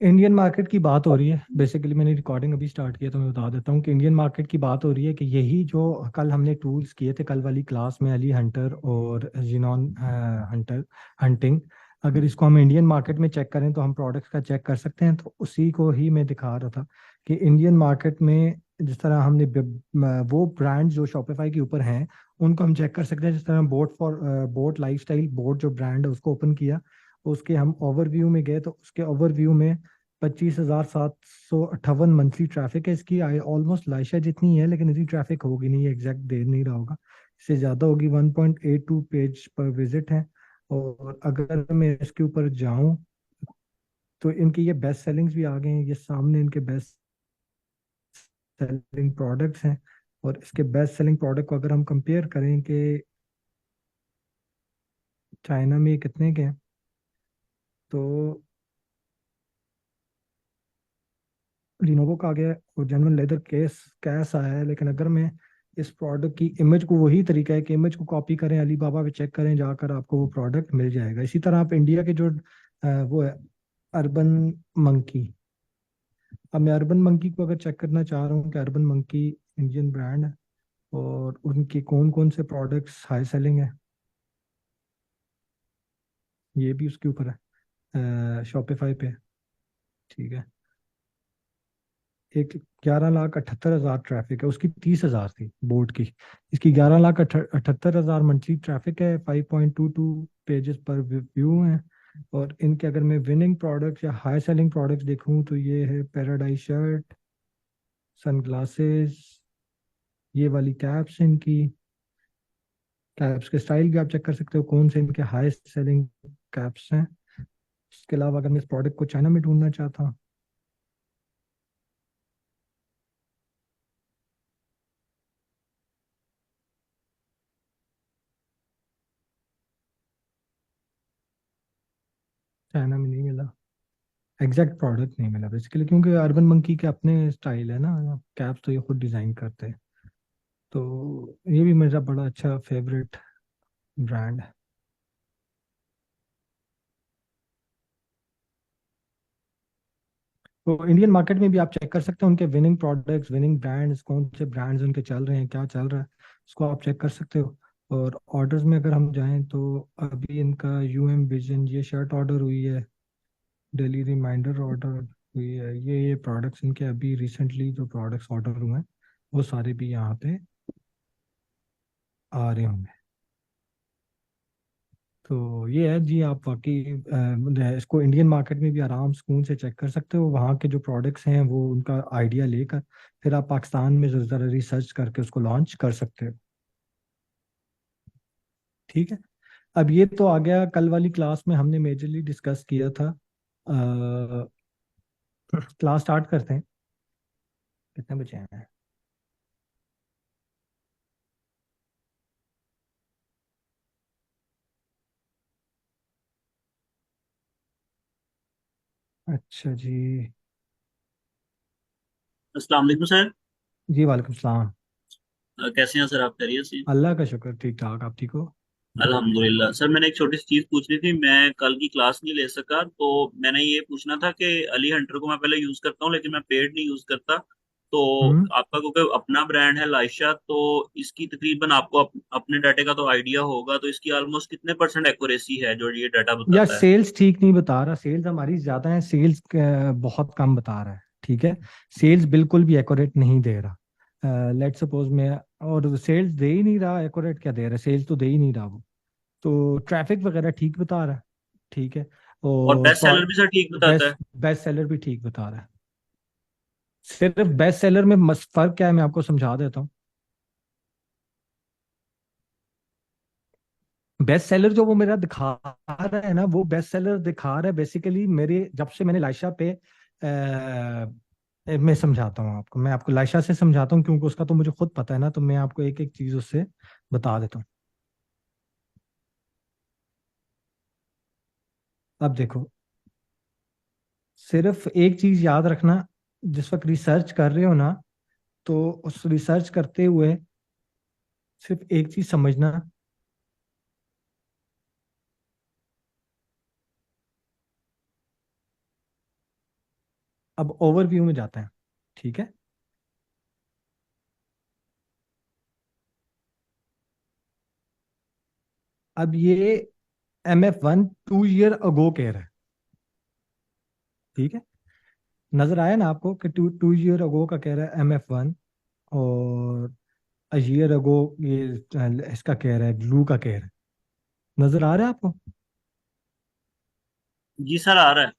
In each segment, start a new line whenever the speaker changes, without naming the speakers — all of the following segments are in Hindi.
इंडियन मार्केट की बात हो रही है। बेसिकली मैंने रिकॉर्डिंग अभी स्टार्ट किया तो मैं बता देता हूँ कि इंडियन मार्केट की बात हो रही है कि यही जो कल हमने टूल्स किए थे कल वाली क्लास में, अली हंटर और जिनॉन हंटर हंटिंग, अगर इसको हम इंडियन मार्केट में चेक करें तो हम प्रोडक्ट्स का चेक कर सकते हैं। तो उसी को ही मैं दिखा रहा था कि इंडियन मार्केट में जिस तरह हमने वो ब्रांड जो शॉपिफाई के ऊपर हैं उनको हम चेक कर सकते हैं। जिस तरह बोट लाइफस्टाइल बोट जो ब्रांड है उसको ओपन किया, उसके हम ओवरव्यू में गए तो उसके ओवरव्यू में 25,758 मंथली ट्रैफिक है इसकी। ऑलमोस्ट लाइशा जितनी है, लेकिन इतनी ट्रैफिक होगी नहीं, एग्जैक्ट दे नहीं रहा होगा, इससे ज़्यादा होगी। 1.82 पेज पर विजिट है। और अगर मैं इसके ऊपर जाऊं तो इनके ये बेस्ट सेलिंग्स भी आ गए हैं, ये सामने इनके बेस्ट सेलिंग प्रोडक्ट्स हैं। और इसके बेस्ट सेलिंग प्रोडक्ट को अगर हम कंपेयर करें कि चाइना में ये कितने के हैं, तो लिनोवो का आ गया है और जनरल लेदर केस कैस आया है। लेकिन अगर मैं इस प्रोडक्ट की इमेज को, वही तरीका है कि इमेज को कॉपी करें, अलीबाबा पे चेक करें जाकर, आपको वो प्रोडक्ट मिल जाएगा। इसी तरह आप इंडिया के जो वो है अर्बन मंकी, अब मैं अर्बन मंकी को अगर चेक करना चाह रहा हूँ कि अर्बन मंकी इंडियन ब्रांड है और उनके कौन कौन से प्रोडक्ट्स हाई सेलिंग है, ये भी उसके ऊपर है, शॉपिफाई पे। ठीक है, एक 11,78,000 ट्रैफिक है, उसकी 30,000 थी बोर्ड की। इसकी 11,78,000 मंथली ट्रैफिक है, 5.22 पेजेस पर व्यू है। और इनके अगर मैं विनिंग प्रोडक्ट्स या हाई सेलिंग प्रोडक्ट्स देखूं तो ये है पैराडाइज शर्ट, सनग्लासेस, ये वाली कैप्स इनकी। कैप्स के स्टाइल भी आप चेक कर सकते हो कौन से इनके हाई सेलिंग कैप्स हैं। इसके अलावा अगर मैं इस प्रोडक्ट को चाइना में ढूंढना चाहता हूँ, चाइना में नहीं मिला, एग्जैक्ट प्रोडक्ट नहीं मिला बेसिकली, क्योंकि अर्बन मंकी के अपने स्टाइल है ना, कैप्स तो ये खुद डिजाइन करते हैं। तो ये भी मेरा बड़ा अच्छा फेवरेट ब्रांड है। तो इंडियन मार्केट में भी आप चेक कर सकते हैं उनके विनिंग प्रोडक्ट्स, विनिंग ब्रांड्स, कौन से ब्रांड्स उनके चल रहे हैं, क्या चल रहा है, उसको आप चेक कर सकते हो। और ऑर्डर्स में अगर हम जाएं तो अभी इनका यूएम विजन, ये शर्ट ऑर्डर हुई है, डेली रिमाइंडर ऑर्डर हुई है, ये प्रोडक्ट्स इनके अभी रिसेंटली जो प्रोडक्ट्स ऑर्डर हुए हैं वो सारे भी यहाँ पे आ रहे होंगे। तो ये है जी, आप वाकई इसको इंडियन मार्केट में भी आराम सुकून से चेक कर सकते हो, वहाँ के जो प्रोडक्ट्स हैं वो उनका आइडिया लेकर फिर आप पाकिस्तान में ज़रा रिसर्च करके उसको लॉन्च कर सकते हो। ठीक है, अब ये तो आ गया कल वाली क्लास में हमने मेजरली डिस्कस किया था। क्लास स्टार्ट करते हैं, कितने बचे हैं? अच्छा जी।
अस्सलाम वालेकुम सर।
जी वालेकुम सलाम।
कैसे हैं सर आप? खैरियत से?
अल्लाह का शुक्र, ठीक ठाक, आप ठीक हो?
अल्हम्दुलिल्लाह। सर मैंने एक छोटी सी चीज़ पूछनी थी। मैं कल की क्लास नहीं ले सका, तो मैंने ये पूछना था कि अली हंटर को मैं पहले यूज़ करता हूँ लेकिन मैं पेड नहीं यूज़ करता। तो
हम्म।
आपका क्योंकि अपना ब्रांड है लाइशा, तो इसकी तकरीबन आपको अपने डाटे का तो आइडिया होगा, तो इसकी ऑलमोस्ट कितने परसेंट एक्यूरेसी है जो ये डाटा
या
बताता है?
सेल्स ठीक नहीं बता रहा, सेल्स हमारी ज्यादा है, सेल्स बहुत कम बता रहा है। ठीक है, सेल्स बिल्कुल भी एक्यूरेट नहीं दे रहा। लेट सपोज मैं, और सेल्स दे ही नहीं रहा, एक्यूरेट क्या दे रहा है, सेल्स तो दे ही नहीं रहा वो। तो ट्रैफिक वगैरह ठीक बता रहा है। ठीक है,
और
और
बेस्ट सेलर भी सर ठीक बताता है?
बेस्ट बेस्ट सेलर भी ठीक बता रहा है। सिर्फ बेस्ट सेलर में फर्क क्या है मैं आपको समझा देता हूँ। बेस्ट सेलर जो वो मेरा दिखा रहा है ना, वो बेस्ट सेलर दिखा रहा है बेसिकली मेरे, जब से मैंने लाइशा पे मैं समझाता हूँ आपको, मैं आपको लाइशा से समझाता हूँ क्योंकि उसका तो मुझे खुद पता है ना, तो मैं आपको एक एक चीज उससे बता देता हूँ। अब देखो, सिर्फ एक चीज याद रखना, जिस वक्त रिसर्च कर रहे हो ना, तो उस रिसर्च करते हुए सिर्फ एक चीज समझना, अब ओवरव्यू में जाते हैं, ठीक है। अब ये MF1 2 ईयर अगो कह रहा है, ठीक है। नजर आया ना आपको कि टू टू ईयर अगो का कह रहा है MF1, और ईयर अगो ये इसका कह रहा है, ग्लू का कह रहा है। नजर आ रहा है आपको?
जी सर, आ रहा है।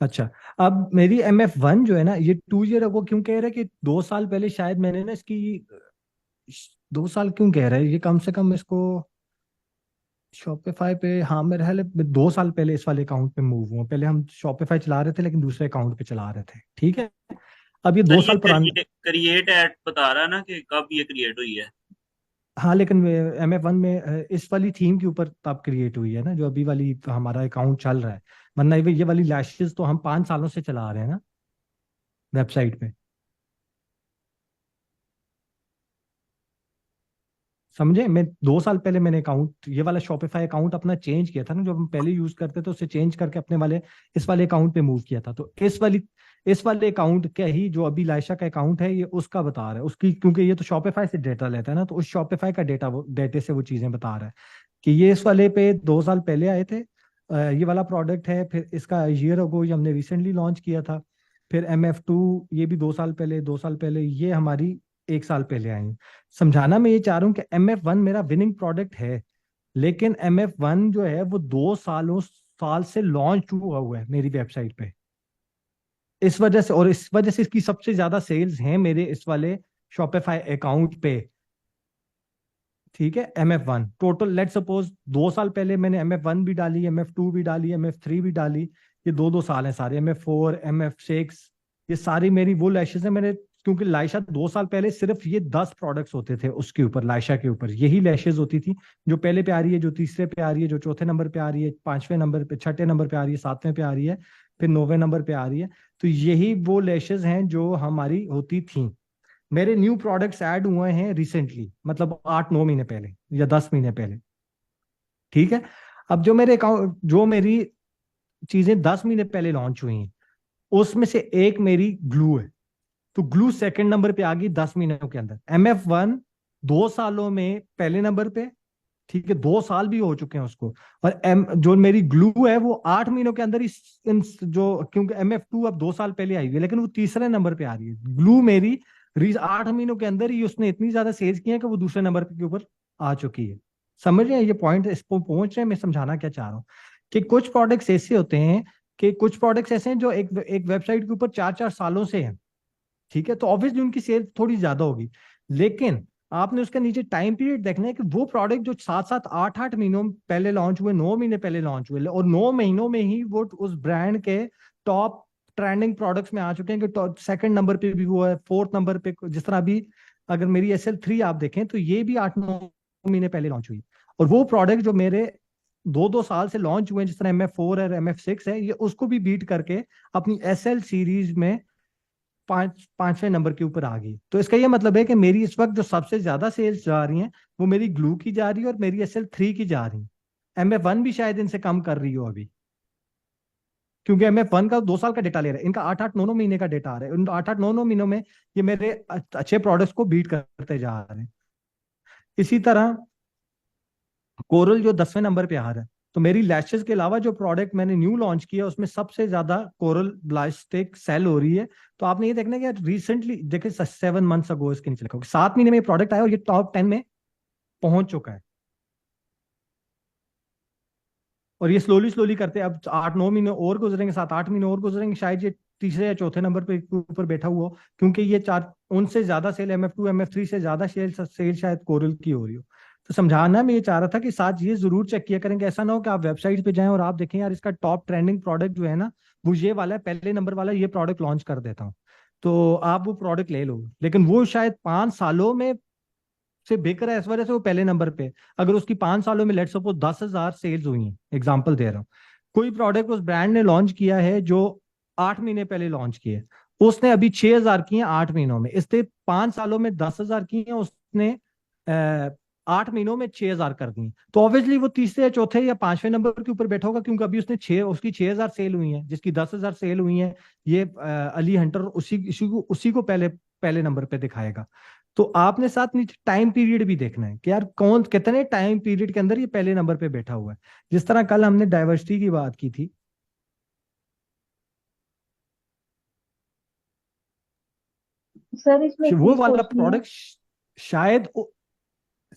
अच्छा। अब मेरी MF1 जो है ना, ये 2 ईयर अगो क्यों कह रहा है कि 2 साल पहले शायद मैंने ना इसकी, 2 साल क्यों कह रहा है ये, कम से कम इसको शॉपिफाई पे, हाँ मेरे ख्याल है 2 साल पहले इस वाले अकाउंट पे मूव हुआ। पहले हम शॉपिफाई चला रहे थे लेकिन दूसरे अकाउंट पे चला रहे थे, ठीक है। अब ये
सर
दो
ये
साल पुराना।
क्रिएट एट बता रहा है ना कि कब ये क्रिएट हुई है।
हाँ लेकिन MF1 में इस वाली थीम के ऊपर तब क्रिएट हुई है ना, जो अभी वाली हमारा अकाउंट चल रहा है। वरना ये वाली लैशेस तो हम 5 सालों से चला रहे हैं ना वेबसाइट पे। समझे? मैं 2 साल पहले मैंने अकाउंट, ये वाला शॉपिफाई अकाउंट अपना चेंज किया था ना, जो हम पहले यूज करते थे उसे चेंज करके अपने वाले इस वाले अकाउंट पे मूव किया था। तो इस वाले अकाउंट का ही जो अभी लायशा का अकाउंट है, ये उसका बता रहा है उसकी, क्योंकि ये तो शॉपिफाई से डेटा लेता है ना, तो उस शॉपिफाई का डेटा, वो डेटे से वो चीजें बता रहा है कि ये इस वाले पे 2 साल पहले आए थे। ये वाला प्रोडक्ट है, फिर इसका ईयर अगो ये हमने रिसेंटली लॉन्च किया था। फिर MF2 ये भी 2 साल पहले, 2 साल पहले ये हमारी 1 साल पहले आई। समझाना मैं ये चाह रहा हूँ कि MF1 मेरा विनिंग प्रोडक्ट है, लेकिन MF1 जो है वो 2 साल से लॉन्च हुआ हुआ है मेरी वेबसाइट पे। इस वजह से, और इस वजह से इसकी सबसे ज्यादा सेल्स हैं मेरे इस वाले शॉपिफाई अकाउंट पे, ठीक है। MF1 टोटल, लेट सपोज 2 साल पहले मैंने MF1 भी डाली, MF2 भी डाली, MF3 भी डाली। ये 2-2 साल हैं सारे, MF4, MF6, ये सारी मेरी वो लैशेज है मैंने। क्योंकि लाइशा 2 साल पहले सिर्फ ये 10 प्रोडक्ट्स होते थे उसके ऊपर, लाइशा के ऊपर यही लैशेज होती थी, जो पहले पे आ रही है, जो तीसरे पे आ रही है, जो चौथे नंबर पे आ रही है, पांचवें नंबर पे, छठे नंबर पे आ रही है, सातवें पे आ रही है, फिर 9वें नंबर पे आ रही है। तो यही वो लैशेज हैं जो हमारी होती थी। मेरे न्यू प्रोडक्ट्स ऐड हुए हैं रिसेंटली, मतलब 8-9 महीने पहले या 10 महीने पहले, ठीक है। अब जो मेरे अकाउंट, जो मेरी चीजें 10 महीने पहले लॉन्च हुई हैं, उसमें से एक मेरी ग्लू है। तो ग्लू सेकंड नंबर पे आ गई 10 महीनों के अंदर। MF1 2 सालों में पहले नंबर पे, ठीक है, 2 साल भी हो चुके हैं उसको। और जो मेरी ग्लू है वो 8 महीनों के अंदर जो, क्योंकि MF2 अब 2 साल पहले आई हुई है लेकिन वो तीसरे नंबर पे आ रही है। ग्लू मेरी 8 महीनों के अंदर ही उसने इतनी ज्यादा सेल्स की है कि वो दूसरे नंबर के ऊपर आ चुकी है। समझ रहे हैं ये पॉइंट, इस पर पहुंच रहे हैं? मैं समझाना क्या चाह रहा हूँ कि कुछ प्रोडक्ट्स ऐसे होते हैं, कि कुछ प्रोडक्ट्स ऐसे हैं जो एक एक वेबसाइट के ऊपर 4-4 सालों से हैं, ठीक है। तो ऑब्वियसली उनकी सेल थोड़ी ज्यादा होगी, लेकिन आपने उसके नीचे टाइम पीरियड देखना है कि वो प्रोडक्ट जो 7-7 8-8 महीनों पहले लॉन्च हुए, 9 महीने पहले लॉन्च हुए, और 9 महीनों में ही वो उस ब्रांड के टॉप ट्रेंडिंग प्रोडक्ट्स में आ चुके हैं, कि सेकंड नंबर पे भी वो है, फोर्थ नंबर पे। जिस तरह अभी अगर मेरी SL3 आप देखें तो ये भी 8-9 महीने पहले लॉन्च हुई। और वो प्रोडक्ट जो मेरे 2-2 साल से लॉन्च हुए हैं, जिस तरह MF4 है, MF6 है, ये उसको भी बीट करके अपनी SL सीरीज में पांचवें नंबर के ऊपर आ गई। तो इसका ये मतलब है कि मेरी इस वक्त जो सबसे ज्यादा सेल्स जा रही हैं, वो मेरी ग्लू की जा रही है और मेरी SL3 की जा रही है। MF1 भी शायद इनसे कम कर रही हो अभी, क्योंकि MF1 का 2 साल का डेटा ले रहा है, इनका 8-8 9 9 महीने का डेटा आ रहा है। उन 8-8 9 9 महीनों में ये मेरे अच्छे प्रोडक्ट्स को बीट करते जा रहे हैं। इसी तरह कोरल जो 10वें नंबर पे आ रहा है। तो मेरी लैशेस के अलावा जो प्रोडक्ट मैंने न्यू लॉन्च किया उसमें सबसे ज्यादा कोरल ब्लास्टिक सेल हो रही है। तो आपने ये देखना है कि रिसेंटली देखिए, 7 मंथ्स अगो इसके नीचे लिखा होगा, 7 महीने में ये प्रोडक्ट आया और ये टॉप 10 में पहुंच चुका है। और ये स्लोली स्लोली करते अब 8-9 महीने और गुजरेंगे, 7-8 महीने और गुजरेंगे, शायद ये तीसरे या चौथे नंबर पे ऊपर बैठा हुआ हो, क्योंकि ये चार उनसे ज्यादा सेल, MF2 MF3 से ज्यादा सेल शायद कोरल की हो रही हो। तो समझाना मैं ये चाह रहा था कि साथ ये जरूर चेक किया करेंगे, ऐसा ना हो कि आप वेबसाइट पे जाएं और आप देखें यार इसका टॉप ट्रेंडिंग प्रोडक्ट जो है ना, वो ये वाला है, पहले नंबर वाला ये प्रोडक्ट लॉन्च कर देता हूँ, तो आप वो प्रोडक्ट ले लो, लेकिन वो शायद 5 सालों में से बिक रहा है, इस वजह से वो पहले नंबर पे। अगर उसकी 5 सालों में लेट सपोज 10,000 सेल्स हुई हैं, एग्जाम्पल दे रहा हूँ, कोई प्रोडक्ट उस ब्रांड ने लॉन्च किया है जो 8 महीने पहले लॉन्च किया है, उसने अभी 6,000 की है 8 महीनों में, इसने 5 सालों में 10,000 की है, उसने 8 महीनों में 6,000 कर दी, तो ऑब्वियसली वो तीसरे या चौथे या पांचवें नंबर के ऊपर बैठा होगा, क्योंकि अभी उसकी 6,000 सेल हुई है, जिसकी 10,000 सेल हुई है। ये अली हंटर उसी को पहले पहले नंबर पे दिखाएगा। तो आपने साथ नीचे टाइम पीरियड भी देखना है कि यार कौन कितने टाइम पीरियड के अंदर ये पहले नंबर पे बैठा हुआ है। जिस तरह कल हमने डाइवर्सिटी की बात की थी,
सर इसमें एक
वो
चीज
वाला
पूछनी है।
प्रोडक्ट शायद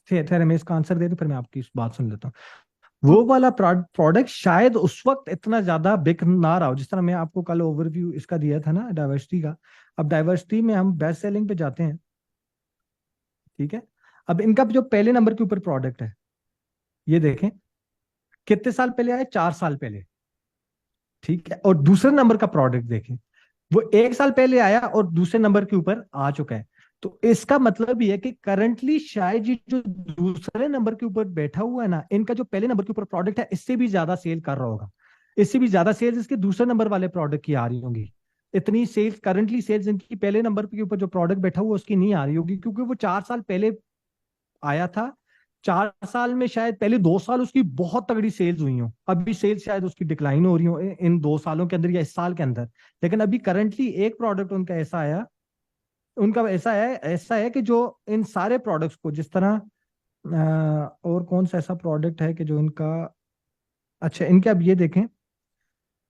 फिर मैं इसका आंसर दे दूं, फिर मैं आपकी इस बात सुन लेता हूँ। वो वाला प्रोडक्ट शायद उस वक्त इतना ज्यादा बिक ना रहा हो, जिस तरह मैं आपको कल ओवरव्यू इसका दिया था ना डाइवर्सिटी का। अब डाइवर्सिटी में हम बेस्ट सेलिंग पे जाते हैं, ठीक है। अब इनका जो पहले नंबर के ऊपर प्रोडक्ट है, ये देखें कितने साल पहले आए, 4 साल पहले, ठीक है। और दूसरे नंबर का प्रोडक्ट देखें, वो 1 साल पहले आया और दूसरे नंबर के ऊपर आ चुका है। तो इसका मतलब ये है कि करंटली शायद ये जो दूसरे नंबर के ऊपर बैठा हुआ है ना, इनका जो पहले नंबर के ऊपर प्रोडक्ट है इससे भी ज्यादा सेल कर रहा होगा। इससे भी ज्यादा सेल्स इसके दूसरे नंबर वाले प्रोडक्ट की आ रही होंगी। इतनी सेल्स करंटली सेल्स इनकी पहले नंबर के ऊपर जो प्रोडक्ट बैठा हुआ है उसकी नहीं आ रही होगी, क्योंकि वो 4 साल पहले आया था। 4 साल में शायद पहले 2 साल उसकी बहुत तगड़ी सेल्स हुई हो, अभी सेल्स शायद उसकी डिक्लाइन हो रही हो इन 2 सालों के अंदर या इस साल के अंदर। लेकिन अभी करंटली एक प्रोडक्ट उनका ऐसा है कि जो इन सारे प्रोडक्ट्स को जिस तरह और कौन सा ऐसा प्रोडक्ट है कि जो इनका, अच्छा इनके अब ये देखें,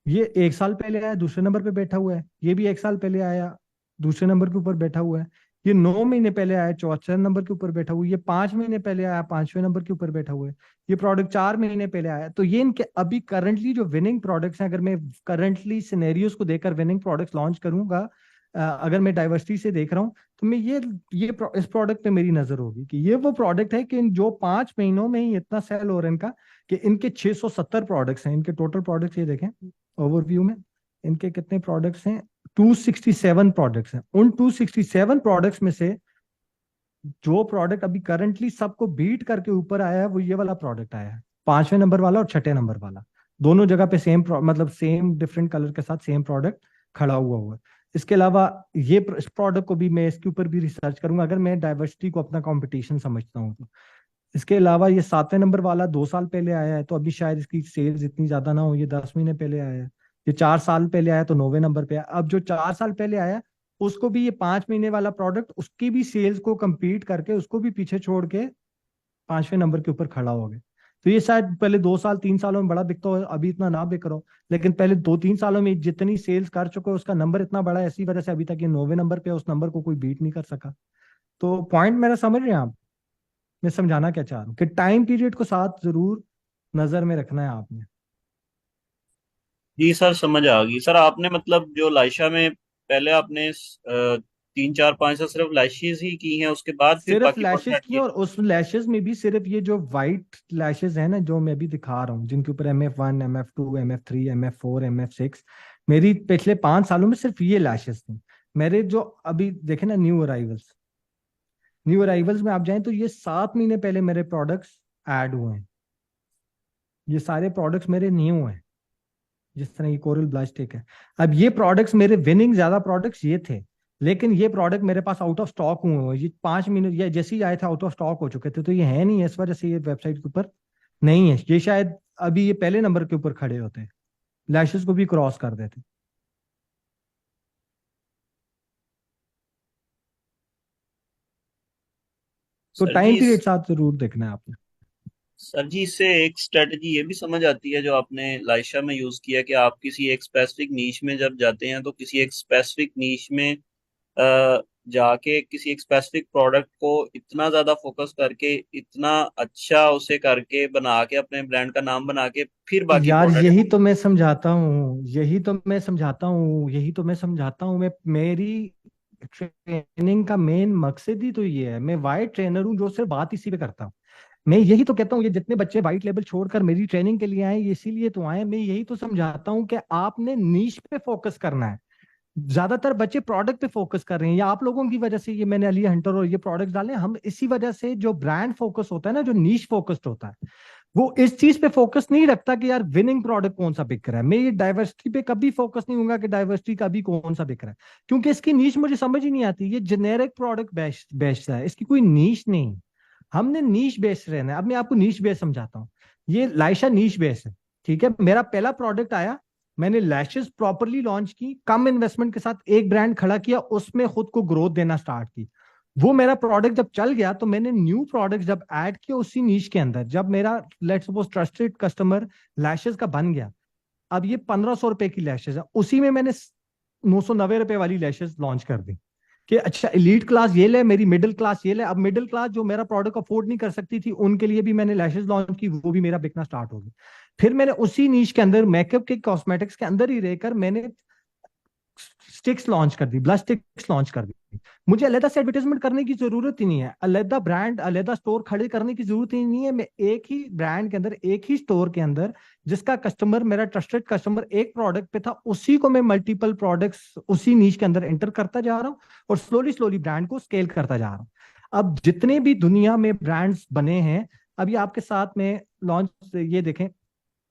ये 1 साल पहले आया दूसरे नंबर पे बैठा हुआ है, ये भी 1 साल पहले आया दूसरे नंबर के ऊपर बैठा हुआ है, ये 9 महीने पहले आया चौथे नंबर के ऊपर बैठा हुआ है, ये 5 महीने पहले आया पांचवें नंबर के ऊपर बैठा हुआ है, ये प्रोडक्ट 4 महीने पहले आया। तो ये इनके अभी करंटली जो विनिंग प्रोडक्ट्स हैं, अगर मैं करंटली सिनेरियोज को देखकर विनिंग प्रोडक्ट्स लॉन्च करूंगा, अगर मैं डाइवर्सिटी से देख रहा हूँ, तो मैं इस प्रोडक्ट पे मेरी नजर होगी कि ये वो प्रोडक्ट है कि जो 5 महीनों में ही इतना सेल हो रहा है इनका, कि इनके 670 प्रोडक्ट्स हैं। इनके टोटल प्रोडक्ट्स ये देखें ओवरव्यू में, इनके कितने प्रोडक्ट्स हैं, 267 प्रोडक्ट्स हैं। उन 267 प्रोडक्ट्स में से जो प्रोडक्ट अभी करंटली सबको बीट करके ऊपर आया है वो ये वाला प्रोडक्ट आया है, पांचवें नंबर वाला और छठे नंबर वाला। दोनों जगह पे सेम मतलब सेम डिफरेंट कलर के साथ सेम प्रोडक्ट खड़ा हुआ है। इसके अलावा इस प्रोडक्ट को भी मैं इसके ऊपर भी रिसर्च करूंगा, अगर मैं डाइवर्सिटी को अपना कंपटीशन समझता हूँ तो। इसके अलावा ये 7वें नंबर वाला 2 साल पहले आया है, तो अभी शायद इसकी सेल्स इतनी ज्यादा ना हो। ये 10 महीने पहले आया है। ये 4 साल पहले आया तो 9वें नंबर पे आया। अब जो 4 साल पहले आया उसको भी ये 5 महीने वाला प्रोडक्ट उसकी भी सेल्स को compete करके उसको भी पीछे छोड़ के पांचवें नंबर के ऊपर खड़ा हो गया। तो ये शायद पहले 2 साल 3 सालों में बड़ा बिकता हो, अभी इतना ना बिक रहा हो, लेकिन पहले 2-3 सालों में जितनी सेल्स कर चुके हो उसका नंबर इतना बड़ा है, इसी वजह से अभी तक ये 9वें नंबर पे है, उस नंबर को कोई बीट नहीं कर सका। तो पॉइंट मेरा समझ रहे हैं आप, मैं समझाना क्या चाह रहा हूँ कि टाइम पीरियड को साथ जरूर नजर में रखना है आपने।
जी सर, समझ आ गई सर। आपने मतलब जो लाइशा में पहले आपने 3 4 5 से सिर्फ लैशेज ही की हैं, उसके बाद फिर
सिर्फ
बाकी और
लैशेस
सेट
की, और उस लैशेस में भी सिर्फ ये जो वाइट लैशेस है ना जो मैं अभी दिखा रहा हूँ, जिनके ऊपर MF1 MF2 MF3 MF4 MF6, मेरी पिछले 5 सालों में सिर्फ ये लैशेस थी। मेरे जो अभी देखे ना न्यू अराइवल्स में आप जाएं तो ये 7 महीने पहले मेरे प्रोडक्ट्स ऐड हुए हैं। ये सारे प्रोडक्ट्स मेरे न्यू हैं, जिस तरह ये कोरल ब्लास्टिक है। अब ये प्रोडक्ट्स मेरे विनिंग ज्यादा प्रोडक्ट्स ये थे, लेकिन ये प्रोडक्ट मेरे पास आउट ऑफ स्टॉक हुए हैं। ये 5 महीने या जैसे ही आए थे आउट ऑफ स्टॉक हो चुके थे, तो ये है नहीं है, इस वजह से ये वेबसाइट के ऊपर नहीं है। ये शायद अभी ये पहले नंबर के ऊपर खड़े होते हैं, लैशेस को भी क्रॉस कर देते। तो
सर जी
टाइम पीरियड साथ जरूर देखना है आपने।
सर जी, इससे एक स्ट्रेटजी ये भी समझ आती है जो आपने लाइशा में यूज किया, कि आप किसी एक स्पेसिफिक नीश में जब जाते हैं तो किसी एक स्पेसिफिक नीश में जाके किसी एक स्पेसिफिक प्रोडक्ट को इतना ज्यादा फोकस करके, इतना अच्छा उसे करके बना के अपने ब्रांड का नाम बना के फिर बाकी
यार
प्रोडक्ट
यही
को।
तो मैं समझाता हूँ, मैं मेरी ट्रेनिंग का मेन मकसद ही तो ये है। मैं वाइट ट्रेनर हूँ जो सिर्फ बात इसी पे करता हूँ। मैं यही तो कहता हूँ, ये जितने बच्चे वाइट लेवल छोड़कर मेरी ट्रेनिंग के लिए आए ये इसीलिए तो आए। मैं यही तो समझाता हूँ कि आपने नीश पे फोकस करना है। ज्यादातर बच्चे प्रोडक्ट पे फोकस कर रहे हैं, या आप लोगों की वजह से ये मैंने अली हंटर और ये प्रोडक्ट्स डाले। हम इसी वजह से, जो ब्रांड फोकस होता है ना, जो नीश फोकस्ड होता है, वो इस चीज पे फोकस नहीं रखता कि यार विनिंग प्रोडक्ट कौन सा बिक रहा है। मैं ये डाइवर्सिटी पे कभी फोकस नहीं होगा कि डाइवर्सिटी का भी कौन सा बिक रहा है, क्योंकि इसकी नीश मुझे समझ ही नहीं आती। ये जेनेरिक प्रोडक्ट बेस्ट बेस्ट है, इसकी कोई नीश नहीं। हमने नीश बेस रहना है। अब मैं आपको नीश बेस समझाता हूँ। ये लाइशा नीश बेस है, ठीक है। मेरा पहला प्रोडक्ट आया, मैंने लैशेस प्रॉपरली लॉन्च की, कम इन्वेस्टमेंट के साथ एक ब्रांड खड़ा किया, उसमें खुद को ग्रोथ देना स्टार्ट की। वो मेरा प्रोडक्ट जब चल गया तो मैंने न्यू प्रोडक्ट जब ऐड किया उसी नीश के अंदर, जब मेरा let's suppose trusted customer lashes का बन गया, अब ये 1500 रुपए की लैशेस है, उसी में मैंने 990 रुपए वाली लैशेस लॉन्च कर दी कि अच्छा एलीट क्लास ये ले, मेरी मिडिल क्लास ये ले। अब मिडिल क्लास जो मेरा प्रोडक्ट अफोर्ड नहीं कर सकती थी, उनके लिए भी मैंने लैशेस लॉन्च की, वो भी मेरा बिकना स्टार्ट हो गया। फिर मैंने उसी नीश के अंदर मेकअप के कॉस्मेटिक्स के अंदर ही रहकर मैंने स्टिक्स लॉन्च कर दी, ब्लश स्टिक्स लॉन्च कर दी। मुझे अलहदा से एडवर्टाइजमेंट करने की जरूरत ही नहीं है, अलहदा ब्रांड अलहदा स्टोर खड़े करने की जरूरत ही नहीं है। मैं एक ही ब्रांड के अंदर, एक ही स्टोर के अंदर, जिसका कस्टमर मेरा ट्रस्टेड कस्टमर एक प्रोडक्ट पे था, उसी को मैं मल्टीपल प्रोडक्ट्स उसी नीच के अंदर एंटर करता जा रहा हूँ और स्लोली स्लोली ब्रांड को स्केल करता जा रहा हूँ। अब जितने भी दुनिया में ब्रांड्स बने हैं, अभी आपके साथ में लॉन्च, ये देखें,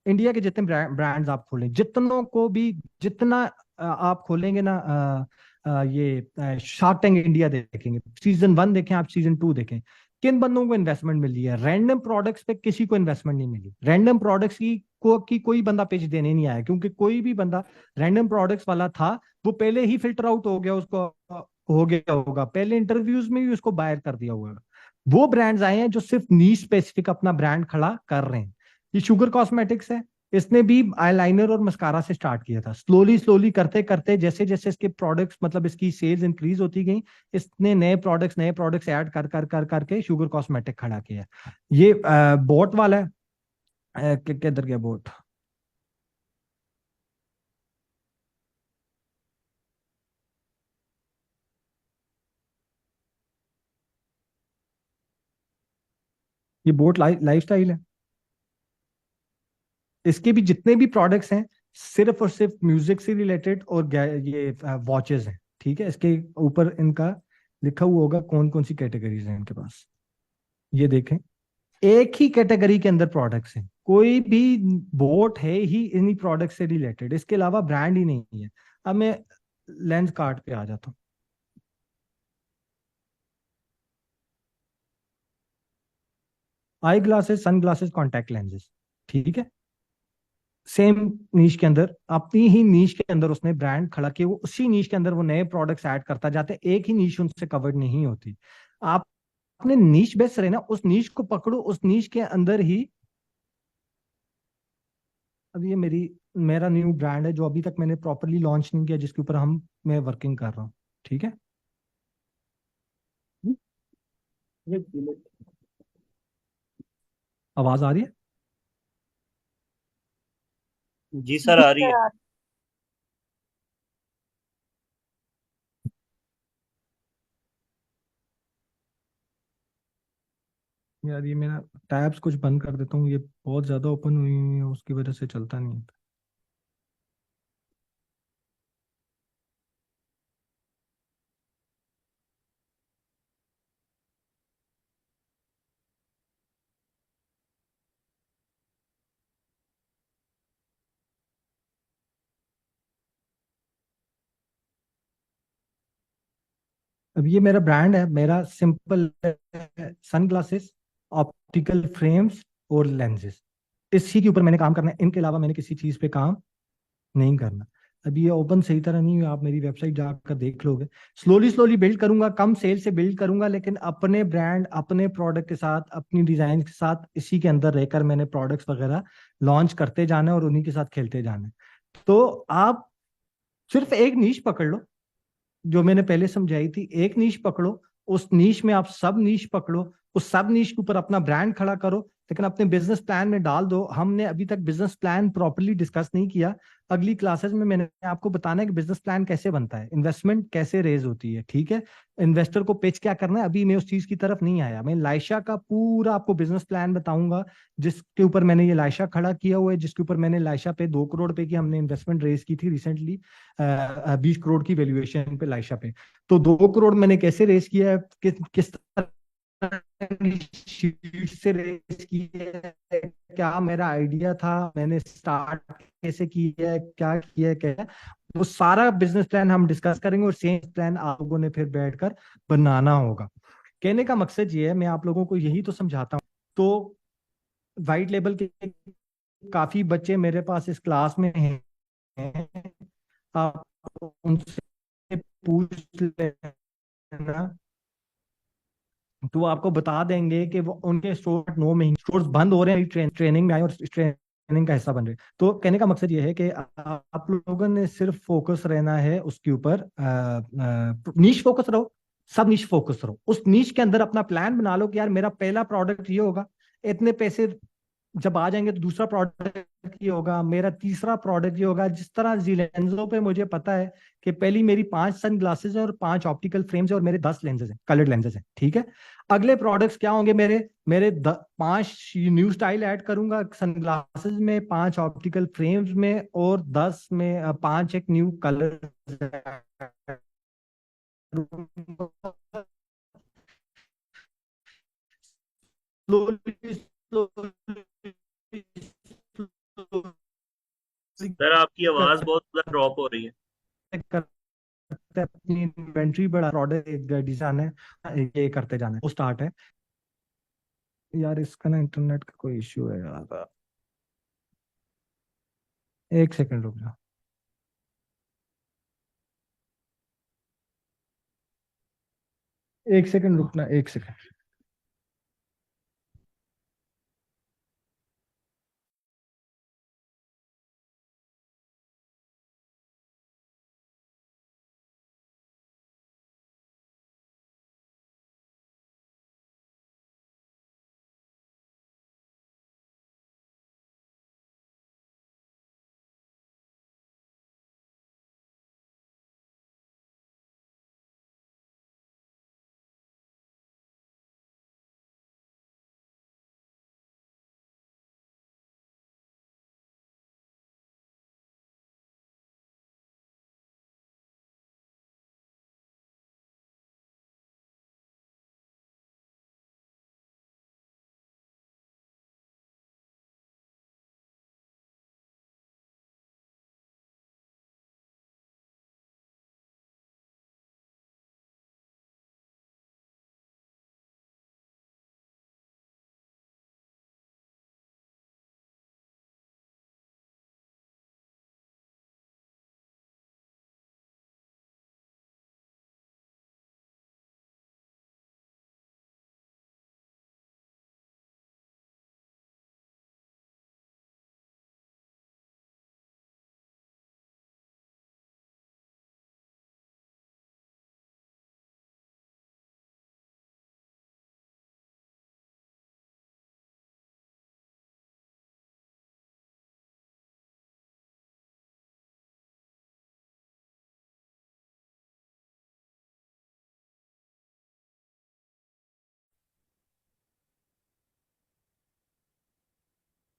इंडिया के जितने ब्रांड्स आप खोलें, जितनों को भी, जितना आप खोलेंगे ना, ये शार्क टैंक इंडिया देखेंगे, सीजन 1 देखें, आप सीजन 2 देखें, किन बंदों को इन्वेस्टमेंट मिली है? रैंडम प्रोडक्ट्स पे किसी को इन्वेस्टमेंट नहीं मिली। रैंडम प्रोडक्ट्स की कोई बंदा पेज देने नहीं आया, क्योंकि कोई भी बंदा रैंडम प्रोडक्ट्स वाला था वो पहले ही फिल्टर आउट हो गया, उसको हो गया होगा, पहले इंटरव्यूज में भी उसको बायर कर दिया हुआ है। वो ब्रांड्स आए हैं जो सिर्फ नीश स्पेसिफिक अपना ब्रांड खड़ा कर रहे हैं। ये शुगर कॉस्मेटिक्स है, इसने भी आईलाइनर और मस्कारा से स्टार्ट किया था, स्लोली स्लोली करते करते जैसे जैसे इसके प्रोडक्ट्स, मतलब इसकी सेल्स इंक्रीज होती गई, इसने नए प्रोडक्ट्स ऐड कर कर कर करके शुगर कॉस्मेटिक खड़ा किया। ये बोट वाला है, किधर गया बोट? ये बोट लाइफ स्टाइल है। इसके भी जितने भी प्रोडक्ट्स हैं, सिर्फ और सिर्फ म्यूजिक से रिलेटेड और ये वॉचेस हैं, ठीक है। इसके ऊपर इनका लिखा हुआ होगा कौन कौन सी कैटेगरीज हैं इनके पास, ये देखें। एक ही कैटेगरी के अंदर प्रोडक्ट्स हैं, कोई भी बोट है ही इन्हीं प्रोडक्ट से रिलेटेड, इसके अलावा ब्रांड ही नहीं है। अब मैं लेंस कार्ड पे आ जाता हूँ। Eyeglasses, sunglasses, contact lenses, ठीक है। सेम नीश के अंदर, अपनी ही नीश के अंदर उसने ब्रांड खड़ा किया, वो उसी नीश के अंदर वो नए प्रोडक्ट्स ऐड करता जाते, एक ही नीश उनसे कवर्ड नहीं होती। आपने नीश बेस रहे ना, उस नीश को पकड़ो, उस नीश के अंदर ही। अब ये मेरा न्यू ब्रांड है जो अभी तक मैंने प्रॉपरली लॉन्च नहीं किया, जिसके ऊपर मैं वर्किंग कर रहा हूँ, ठीक है। आवाज आ रही है?
जी सर, आ रही है।
सर
यार ये मेरा टैब्स कुछ बंद कर देता हूँ, ये बहुत ज्यादा ओपन हुई हुई है, उसकी वजह से चलता नहीं है। अब ये मेरा ब्रांड है, मेरा simple sunglasses, optical frames और लेंसेज, इसी के ऊपर मैंने काम करना है, इनके अलावा मैंने किसी चीज पे काम नहीं करना। अभी ये ओपन सही तरह नहीं हुआ, आप मेरी वेबसाइट जाकर देख लोगे। स्लोली स्लोली बिल्ड करूंगा, कम सेल से बिल्ड करूंगा, लेकिन अपने ब्रांड, अपने प्रोडक्ट के साथ, अपनी डिजाइन के साथ, इसी के अंदर रहकर मैंने प्रोडक्ट्स वगैरह लॉन्च करते जाना है और उन्हीं के साथ खेलते जाना है। तो आप सिर्फ एक नीश पकड़ लो, जो मैंने पहले समझाई थी, एक नीश पकड़ो, उस नीश में आप सब नीश पकड़ो, उस सब नीश के ऊपर अपना ब्रांड खड़ा करो, लेकिन अपने बिजनेस प्लान में डाल दो। हमने अभी तक बिजनेस प्लान प्रॉपर्ली डिस्कस नहीं किया, अगली क्लासेस में मैंने आपको बताना है कि बिजनेस प्लान कैसे बनता है, इन्वेस्टमेंट कैसे रेज होती है, ठीक है। इन्वेस्टर को पिच क्या करना है, अभी मैं उस चीज की तरफ नहीं आया। मैं लाइशा का पूरा आपको बिजनेस प्लान बताऊंगा, जिसके ऊपर मैंने ये लाइशा खड़ा किया हुआ है, जिसके ऊपर मैंने लाइशा पे 2 करोड़ रुपए की हमने इन्वेस्टमेंट रेज की थी रिसेंटली, 20 करोड़ की वैल्यूएशन पे लाइशा पे। तो 2 करोड़ मैंने कैसे रेस किया है, किस शीट से रेस किया है, क्या मेरा आइडिया था, मैंने स्टार्ट कैसे किया है, क्या किया है, क्या है, वो सारा बिजनेस प्लान हम डिस्कस करेंगे, और सेम प्लान आप लोगों ने फिर बैठकर बनाना होगा। कहने का मकसद ये है, मैं आप लोगों को यही तो समझाता हूँ। तो वाइट लेबल के काफी बच्चे मेरे पास इस क्लास में हैं, आप उनसे पूछ लेना, तो वो आपको बता देंगे कि वो उनके स्टोर 9 महीने स्टोर्स बंद हो रहे हैं, ट्रेनिंग में आए और ट्रेनिंग का हिस्सा बन रहे हैं। तो कहने का मकसद ये है कि आप लोगों ने सिर्फ फोकस रहना है उसके ऊपर, नीश फोकस रहो, सब नीश फोकस रहो, उस नीश के अंदर अपना प्लान बना लो कि यार मेरा पहला प्रोडक्ट ये होगा, इतने पैसे जब आ जाएंगे तो दूसरा प्रोडक्ट ये होगा, मेरा तीसरा प्रोडक्ट ये होगा। जिस तरह जीलेंजो पे मुझे पता है कि पहली मेरी 5 सन ग्लासेस है और 5 ऑप्टिकल फ्रेम्स है और मेरे 10 लेंसेज हैं, कलर्ड लेंसेज हैं, ठीक है। अगले प्रोडक्ट्स क्या होंगे मेरे, 5 न्यू स्टाइल ऐड करूंगा सन ग्लासेस में, 5 ऑप्टिकल फ्रेम्स में, और 10 में 5 एक न्यू कलर।
सर आपकी आवाज बहुत ज्यादा ड्रॉप हो रही है।
करते अपनी इन्वेंट्री बढ़ा, प्रोडक्ट डिजाइन है, ये करते जाना है, वो स्टार्ट है। यार इसका ना इंटरनेट का कोई इश्यू है यार, 1 सेकंड रुक जाओ। एक सेकंड रुकना, 1 सेकंड।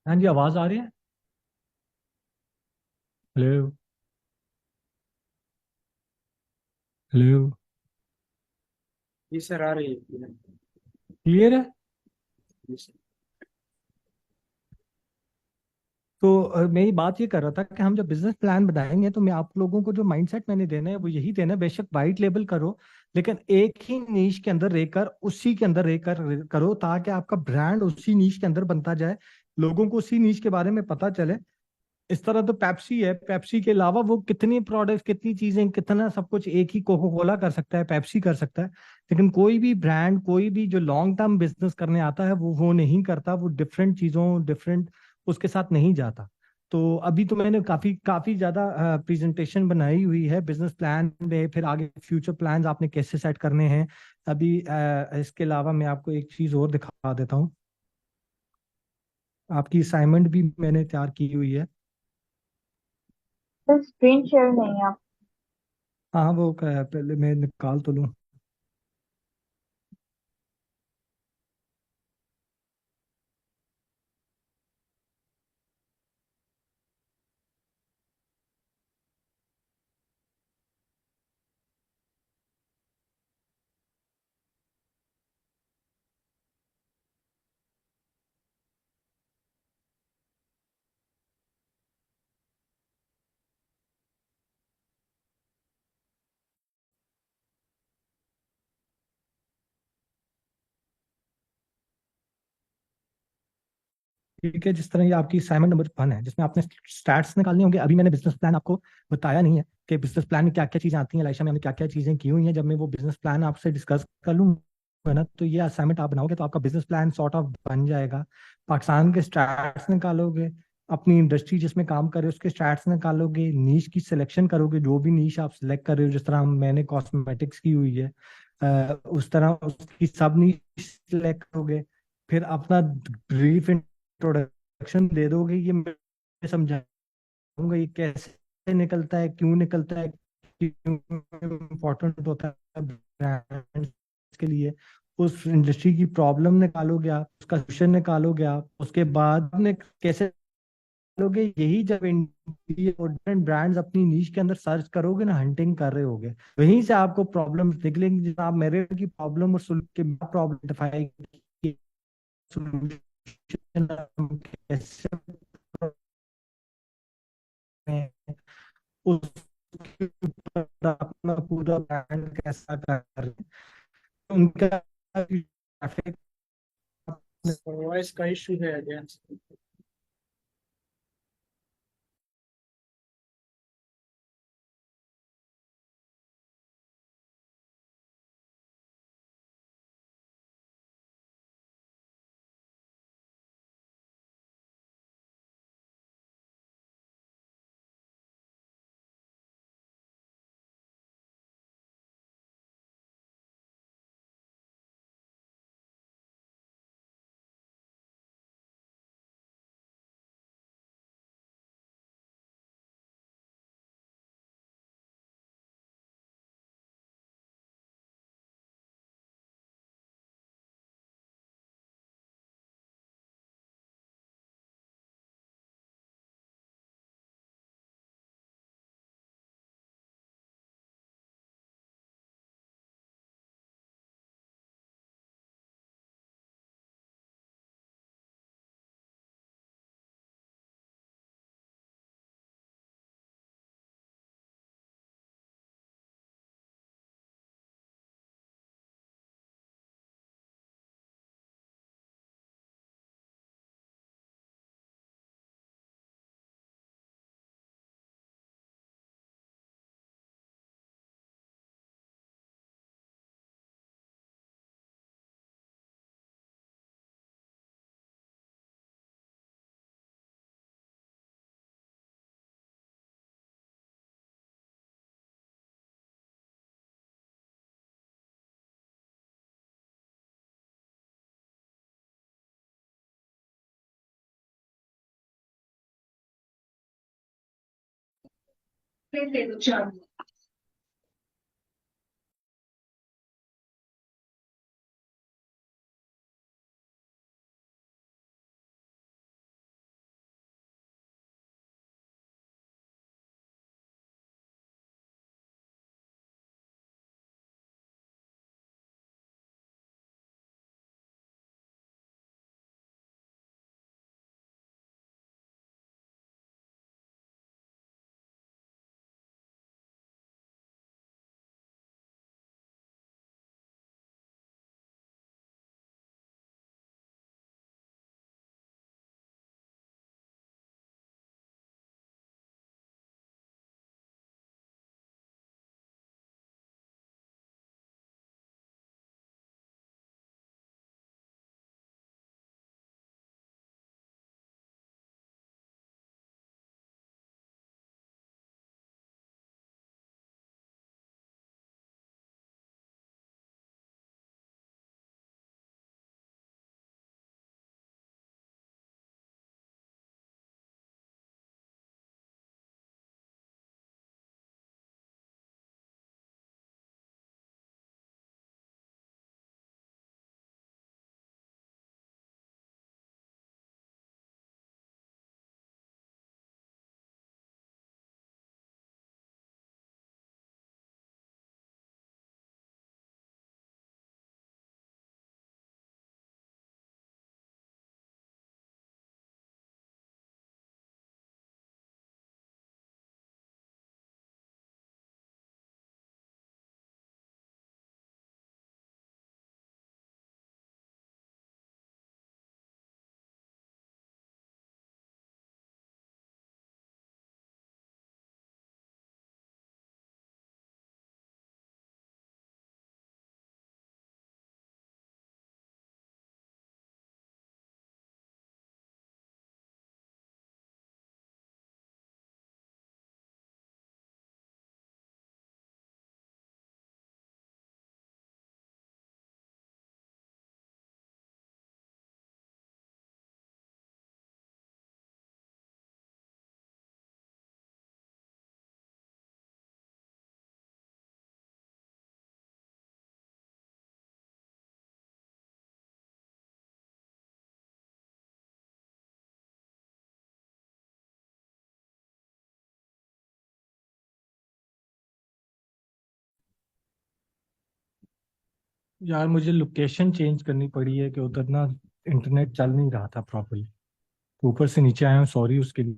हाँ जी, आवाज आ रही है? हेलो? हेलो?
जी सर आ रही है।
क्लियर है?
जी सर।
तो मैं ये बात ये कर रहा था कि हम जब बिजनेस प्लान बनाएंगे तो मैं आप लोगों को जो माइंडसेट मैंने देना है वो यही देना है, बेशक वाइट लेबल करो लेकिन एक ही नीश के अंदर रहकर उसी के अंदर रहकर करो, ताकि आपका ब्रांड उसी नीश के अंदर बनता जाए, लोगों को उसी नीश के बारे में पता चले। इस तरह तो पेप्सी है, पेप्सी के अलावा वो कितनी प्रोडक्ट्स, कितनी चीजें, कितना सब कुछ एक ही कोको कोला कर सकता है, पेप्सी कर सकता है, लेकिन कोई भी ब्रांड, कोई भी जो लॉन्ग टर्म बिजनेस करने आता है वो नहीं करता, वो डिफरेंट चीजों, डिफरेंट उसके साथ नहीं जाता। तो अभी तो मैंने काफी काफी ज्यादा प्रेजेंटेशन बनाई हुई है बिजनेस प्लान में, फिर आगे फ्यूचर प्लान्स आपने कैसे सेट करने हैं। अभी इसके अलावा मैं आपको एक चीज और दिखा देता हूँ, आपकी असाइनमेंट भी मैंने तैयार की हुई है।
सर स्क्रीन शेयर नहीं है आप।
हाँ वो पहले मैं निकाल तो लूँ। ठीक है, जिस तरह ये आपकी असाइनमेंट नंबर 1 है जिसमें आपने स्टैट्स निकालने होंगे। अभी मैंने बिजनेस प्लान आपको बताया नहीं है कि बिजनेस प्लान में क्या क्या चीजें आती हैं, लाइशा में हमने क्या क्या चीजें की हुई हैं। जब मैं वो बिजनेस प्लान आपसे डिस्कस कर लूंगा ना, तो ये असाइनमेंट आप बनाओगे तो आपका बिजनेस प्लान सॉर्ट ऑफ बन जाएगा। पाकिस्तान के स्टैट्स निकालोगे, अपनी इंडस्ट्री जिसमें काम कर रहे हो उसके स्टैट्स निकालोगे, नीश की सिलेक्शन करोगे, जो भी नीश आप सिलेक्ट कर रहे हो, जिस तरह मैंने कॉस्मेटिक्स की हुई है उस तरह उसकी सब नीश सिलेक्ट करोगे। फिर अपना ब्रीफ इंट्रोडक्शन दे दोगे, ये मैं समझाऊंगा ये कैसे निकलता है, क्यों निकलता है, क्यों इम्पोर्टेंट होता है ब्रांड्स के लिए। उस इंडस्ट्री की प्रॉब्लम निकालोगे आप, उसका सोल्यूशन निकालोगे आप, उसके बाद में कैसे निकालोगे, यही जब डिफरेंट ब्रांड्स अपनी नीश के अंदर सर्च करोगे ना, हंटिंग कर रहे होगे, वहीं से आपको प्रॉब्लम निकलेंगी। जब आप मेरिट की प्रॉब्लम और के बाद प्रॉब्लम आइडेंटिफाई, सोल्यूशन कैसे में उसके ऊपर अपना पूरा ब्रांड कैसा कर रहे हैं, उनका ट्रैफिक।
वॉइस का इशू है अगेंस्ट
यार मुझे लोकेशन चेंज करनी पड़ी है कि उधर ना इंटरनेट चल नहीं रहा था प्रॉपर्ली। ऊपर से नीचे आया हूँ, सॉरी उसके लिए।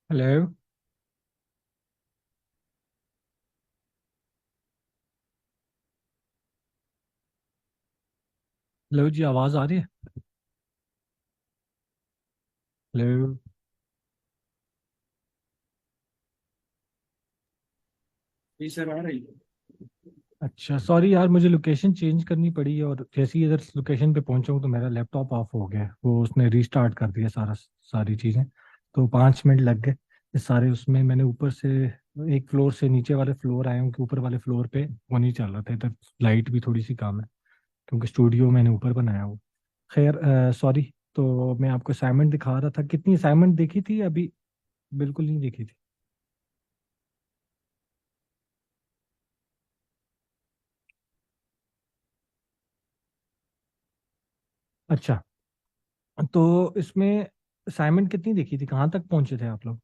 हेलो। हेलो जी, आवाज़ आ रही है? हेलो।
जी सर आ रही है।
अच्छा, सॉरी यार, मुझे लोकेशन चेंज करनी पड़ी और जैसे ही इधर लोकेशन पे पहुंचा हूँ तो मेरा लैपटॉप ऑफ हो गया, वो उसने रीस्टार्ट कर दिया सारी चीज़ें। तो 5 मिनट लग गए। ये सारे उसमें मैंने ऊपर से एक फ्लोर से नीचे वाले फ्लोर आया हूँ कि ऊपर वाले फ्लोर पे वो नहीं चल रहा था इधर। लाइट भी थोड़ी सी कम है क्योंकि स्टूडियो मैंने ऊपर बनाया हुआ। खैर, सॉरी। तो मैं आपको असाइनमेंट दिखा रहा था। कितनी असाइनमेंट देखी थी अभी? बिल्कुल नहीं देखी थी। अच्छा, तो इसमें असाइनमेंट कितनी देखी थी? कहाँ तक पहुंचे थे आप लोग?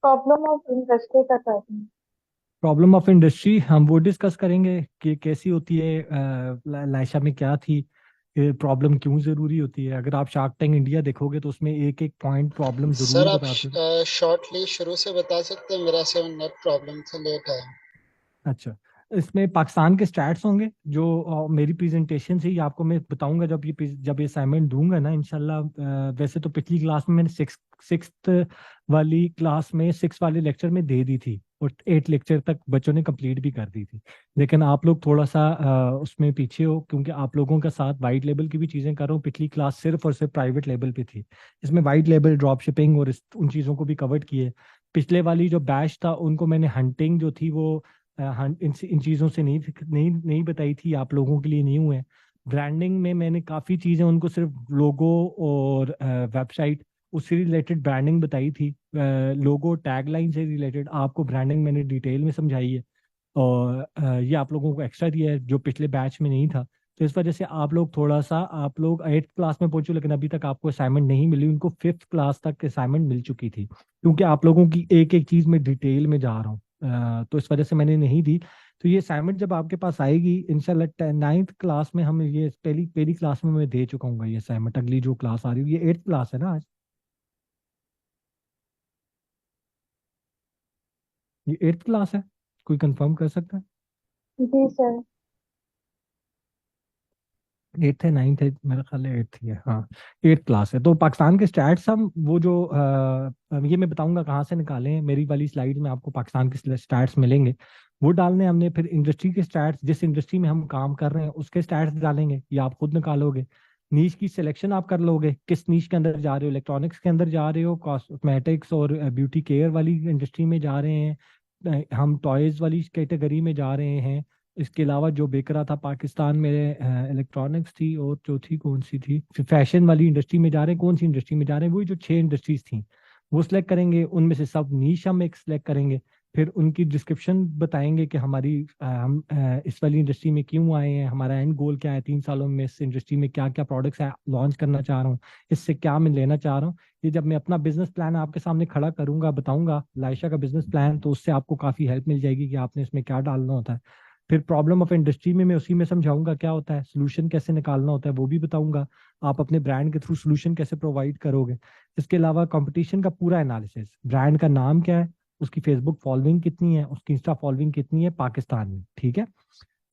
प्रॉब्लम ऑफ इंडस्ट्री का करते हैं।
प्रॉब्लम ऑफ इंडस्ट्री हम वो डिस्कस करेंगे कि कैसी होती है, लाइशा में क्या थी, प्रॉब्लम क्यों ज़रूरी होती है। अगर आप शार्क टैंक इंडिया देखोगे तो उसमें एक एक पॉइंट प्रॉब्लम
सर
ज़रूर
आप
बताते हैं।
शॉर्टली शुरू से बता सकते हैं, मेरा से नेट प्रॉब्लम से लेट आया।
अच्छा, इसमें पाकिस्तान के स्टैट्स होंगे जो मेरी प्रेजेंटेशन से ही आपको मैं बताऊंगा जब ये असाइनमेंट दूंगा ना इंशाल्लाह। वैसे तो पिछली क्लास में मैंने सिक्स वाली क्लास में 6 वाले लेक्चर में दे दी थी और 8 लेक्चर तक बच्चों ने कंप्लीट भी कर दी थी। लेकिन आप लोग थोड़ा सा उसमें पीछे हो क्योंकि आप लोगों का साथ वाइट लेवल की भी चीज़ें कर रहा हूँ। पिछली क्लास सिर्फ और सिर्फ प्राइवेट लेवल पे थी। इसमें वाइट लेवल ड्रॉप शिपिंग और उन चीज़ों को भी कवर किए। पिछले वाली जो बैच था उनको मैंने हंटिंग जो थी वो इन चीज़ों से नहीं नहीं नहीं बताई थी, आप लोगों के लिए नहीं हुए। ब्रांडिंग में मैंने काफ़ी चीज़ें उनको सिर्फ लोगो और वेबसाइट उससे रिलेटेड ब्रांडिंग बताई थी। लोगो टैगलाइन से रिलेटेड आपको ब्रांडिंग मैंने डिटेल में समझाई है। और ये आप लोगों को एक्स्ट्रा दिया है जो पिछले बैच में नहीं था। तो इस वजह से आप लोग 8th क्लास में पहुंचे लेकिन अभी तक आपको असाइनमेंट नहीं मिली। उनको 5th क्लास तक असाइनमेंट मिल चुकी थी क्योंकि आप लोगों की एक एक चीज़ में डिटेल में जा रहा हूँ। तो इस वजह से मैंने नहीं दी। तो ये असाइनमेंट जब आपके पास आएगी इंशाल्लाह 9th क्लास में, हम ये पहली पहली क्लास में मैं दे चुका हूँ ये असाइनमेंट। अगली जो क्लास आ रही है, ये 8th क्लास है ना आज, ये 8th क्लास है, कोई कंफर्म कर सकता है?
जी सर।
8th है, 9th है, मेरा ख्याल है 8th ही है, हाँ 8th क्लास है। तो पाकिस्तान के स्टैट्स हम वो जो ये मैं बताऊंगा कहाँ से निकाले हैं, मेरी वाली स्लाइड में आपको पाकिस्तान के स्टैट्स मिलेंगे, वो डालने हमने। फिर इंडस्ट्री के स्टैट्स, जिस इंडस्ट्री में हम काम कर रहे हैं उसके स्टैट्स डालेंगे, या आप खुद निकालोगे। नीश की सिलेक्शन आप कर लोगे, किस नीश के अंदर जा रहे हो, इलेक्ट्रॉनिक्स के अंदर जा रहे हो, कॉस्मेटिक्स और ब्यूटी केयर वाली इंडस्ट्री में जा रहे हैं, हम टॉयज वाली कैटेगरी में जा रहे हैं। इसके अलावा जो बिक रहा था पाकिस्तान में, इलेक्ट्रॉनिक्स थी और चौथी कौन सी थी, फैशन वाली इंडस्ट्री में जा रहे हैं। कौन सी इंडस्ट्री में जा रहे हैं? वही जो 6 इंडस्ट्रीज थी वो सिलेक्ट करेंगे, उनमें से सब नीश हम एक सिलेक्ट करेंगे। फिर उनकी डिस्क्रिप्शन बताएंगे कि हमारी हम इस वाली इंडस्ट्री में क्यों आए हैं, हमारा एंड गोल क्या है, 3 सालों में इस इंडस्ट्री में क्या क्या प्रोडक्ट्स लॉन्च करना चाह रहा हूँ, इससे क्या मैं लेना चाह रहा हूँ। ये जब मैं अपना बिजनेस प्लान आपके सामने खड़ा करूंगा, बताऊंगा लाइशा का बिजनेस प्लान, तो उससे आपको काफी हेल्प मिल जाएगी कि आपने इसमें क्या डालना होता है। फिर प्रॉब्लम ऑफ इंडस्ट्री में मैं उसी में समझाऊंगा क्या होता है, सोल्यूशन कैसे निकालना होता है वो भी बताऊंगा, आप अपने ब्रांड के थ्रू सोल्यूशन कैसे प्रोवाइड करोगे। इसके अलावा कंपटीशन का पूरा एनालिसिस, ब्रांड का नाम क्या है, उसकी फेसबुक फॉलोइंग कितनी है, उसकी इंस्टा फॉलोइंग कितनी है पाकिस्तान में, ठीक है।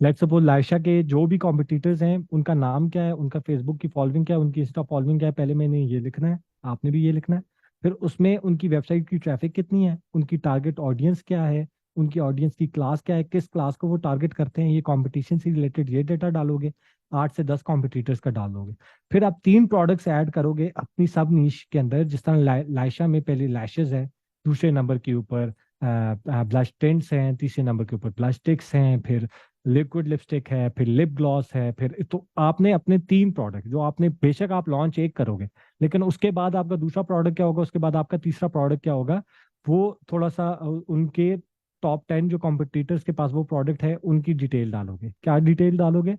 लेट्स सपोज लाइशा के जो भी कॉम्पिटिटर्स हैं उनका नाम क्या है, उनका फेसबुक की फॉलोइंग क्या है, उनकी इंस्टा फॉलोइंग क्या है, पहले मैंने ये लिखना है, आपने भी ये लिखना है। फिर उसमें उनकी वेबसाइट की ट्रैफिक कितनी है, उनकी टारगेट ऑडियंस क्या है, उनकी ऑडियंस की क्लास क्या है, किस क्लास को वो टारगेट करते हैं, ये कंपटीशन से रिलेटेड ये डेटा डालोगे, 8 से 10 कॉम्पिटिटर्स का डालोगे। फिर आप 3 प्रोडक्ट्स ऐड करोगे अपनी सब नीश के अंदर, जिस तरह लाइशा में पहले लैशेज है, दूसरे नंबर के ऊपर ब्लश टिंट्स हैं, तीसरे नंबर के ऊपर ब्लश स्टिक्स हैं, फिर लिक्विड लिपस्टिक है, फिर लिप ग्लॉस है। फिर तो आपने अपने 3 प्रोडक्ट जो आपने, बेशक आप लॉन्च एक करोगे, लेकिन उसके बाद आपका दूसरा प्रोडक्ट क्या होगा, उसके बाद आपका तीसरा प्रोडक्ट क्या होगा, वो थोड़ा सा उनके टॉप 10 जो कॉम्पिटिटर्स के पास वो प्रोडक्ट है उनकी डिटेल डालोगे। क्या डिटेल डालोगे?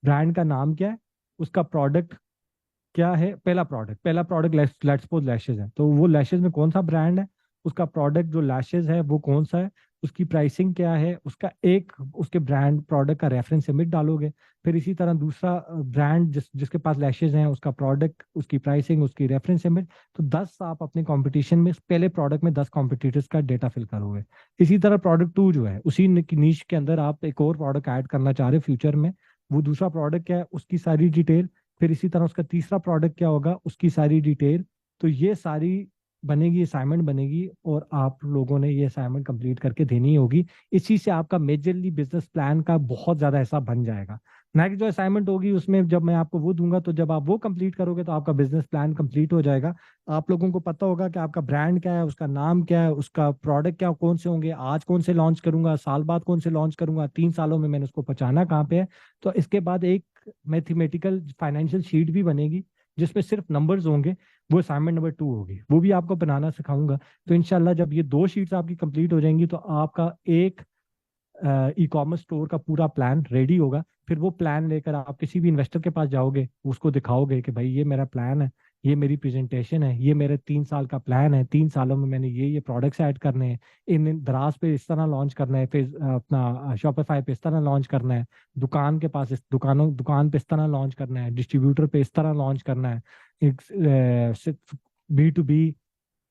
ब्रांड का नाम क्या है, उसका प्रोडक्ट क्या है, पहला प्रोडक्ट लेट्स सपोज लैशेज है, तो वो लैशेज में कौन सा ब्रांड है, उसका प्रोडक्ट जो लैशेज है वो कौन सा है, उसकी प्राइसिंग क्या है, उसका एक उसके ब्रांड प्रोडक्ट का रेफरेंस इमेज डालोगे। फिर इसी तरह दूसरा ब्रांड जिसके पास लैशेज हैं, उसका प्रोडक्ट, उसकी प्राइसिंग, उसकी रेफरेंस इमेज। तो 10 आप अपने कंपटीशन में, पहले प्रोडक्ट में 10 कॉम्पिटिटर्स का डेटा फिल करोगे। इसी तरह प्रोडक्ट 2 जो है, उसी नीश के अंदर आप एक और प्रोडक्ट ऐड करना चाह रहे हो फ्यूचर में, वो दूसरा प्रोडक्ट क्या है उसकी सारी डिटेल। फिर इसी तरह उसका तीसरा प्रोडक्ट क्या होगा उसकी सारी डिटेल। तो ये सारी बनेगी, असाइनमेंट बनेगी, और आप लोगों ने ये असाइनमेंट कंप्लीट करके देनी होगी। इसी से आपका मेजरली बिजनेस प्लान का बहुत ज्यादा हिस्सा बन जाएगा। ना कि जो असाइनमेंट होगी उसमें जब मैं आपको वो दूंगा, तो जब आप वो कंप्लीट करोगे तो आपका बिजनेस प्लान कंप्लीट हो जाएगा। आप लोगों को पता होगा कि आपका ब्रांड क्या है, उसका नाम क्या है, उसका प्रोडक्ट क्या कौन से होंगे, आज कौन से लॉन्च करूंगा, साल बाद कौन से लॉन्च करूंगा, 3 सालों में मैंने उसको पहुंचाना कहाँ पे है। तो इसके बाद एक मैथमेटिकल फाइनेंशियल शीट भी बनेगी जिसमें सिर्फ नंबर्स होंगे, वो असाइनमेंट नंबर 2 होगी, वो भी आपको बनाना सिखाऊंगा। तो इंशाल्लाह जब ये 2 शीट्स आपकी कंप्लीट हो जाएंगी तो आपका एक ई कॉमर्स स्टोर का पूरा प्लान रेडी होगा। फिर वो प्लान लेकर आप किसी भी इन्वेस्टर के पास जाओगे, उसको दिखाओगे कि भाई ये मेरा प्लान है, ये मेरी प्रेजेंटेशन है, ये मेरे 3 साल का प्लान है, 3 सालों में मैंने ये प्रोडक्ट्स ऐड करने हैं, इन दराज पे इस तरह लॉन्च करना है, फिर अपना शॉपिफाई पे इस तरह लॉन्च करना है, दुकान के पास इस दुकान पे इस तरह लॉन्च करना है, डिस्ट्रीब्यूटर पे इस तरह लॉन्च करना है, एक B2B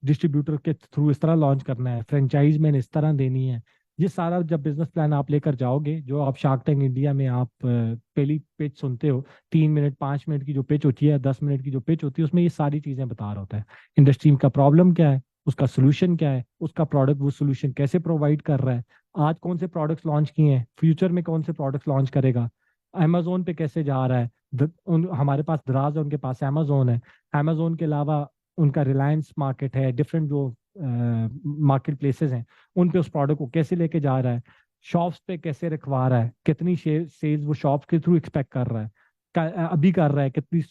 डिस्ट्रीब्यूटर के थ्रू इस तरह लॉन्च करना है, फ्रेंचाइज मैंने इस तरह देनी है। ये सारा जब बिजनेस प्लान आप लेकर जाओगे, जो आप शार्क टैंक इंडिया में आप पहली पिच सुनते हो, 3 मिनट 5 मिनट की जो पिच होती है, 10 मिनट की जो पिच होती है, उसमें ये सारी चीजें बता रहा होता है। इंडस्ट्री का प्रॉब्लम क्या है, उसका सोल्यूशन क्या है, उसका प्रोडक्ट वो सोल्यूशन कैसे प्रोवाइड कर रहा है, आज कौन से प्रोडक्ट्स लॉन्च किए हैं, फ्यूचर में कौन से प्रोडक्ट्स लॉन्च करेगा, अमेजोन पे कैसे जा रहा है। हमारे पास दराज है, उनके पास अमेजोन है, अमेजोन के अलावा उनका रिलायंस मार्केट है, डिफरेंट जो मार्केट प्लेसेस हैं उन पे उस प्रोडक्ट को कैसे लेके जा रहा है, शॉप्स पे कैसे रखवा रहा है, कितनी सेल्स वो शॉप्स के थ्रू एक्सपेक्ट कर रहा है, अभी कर रहा है, कितनी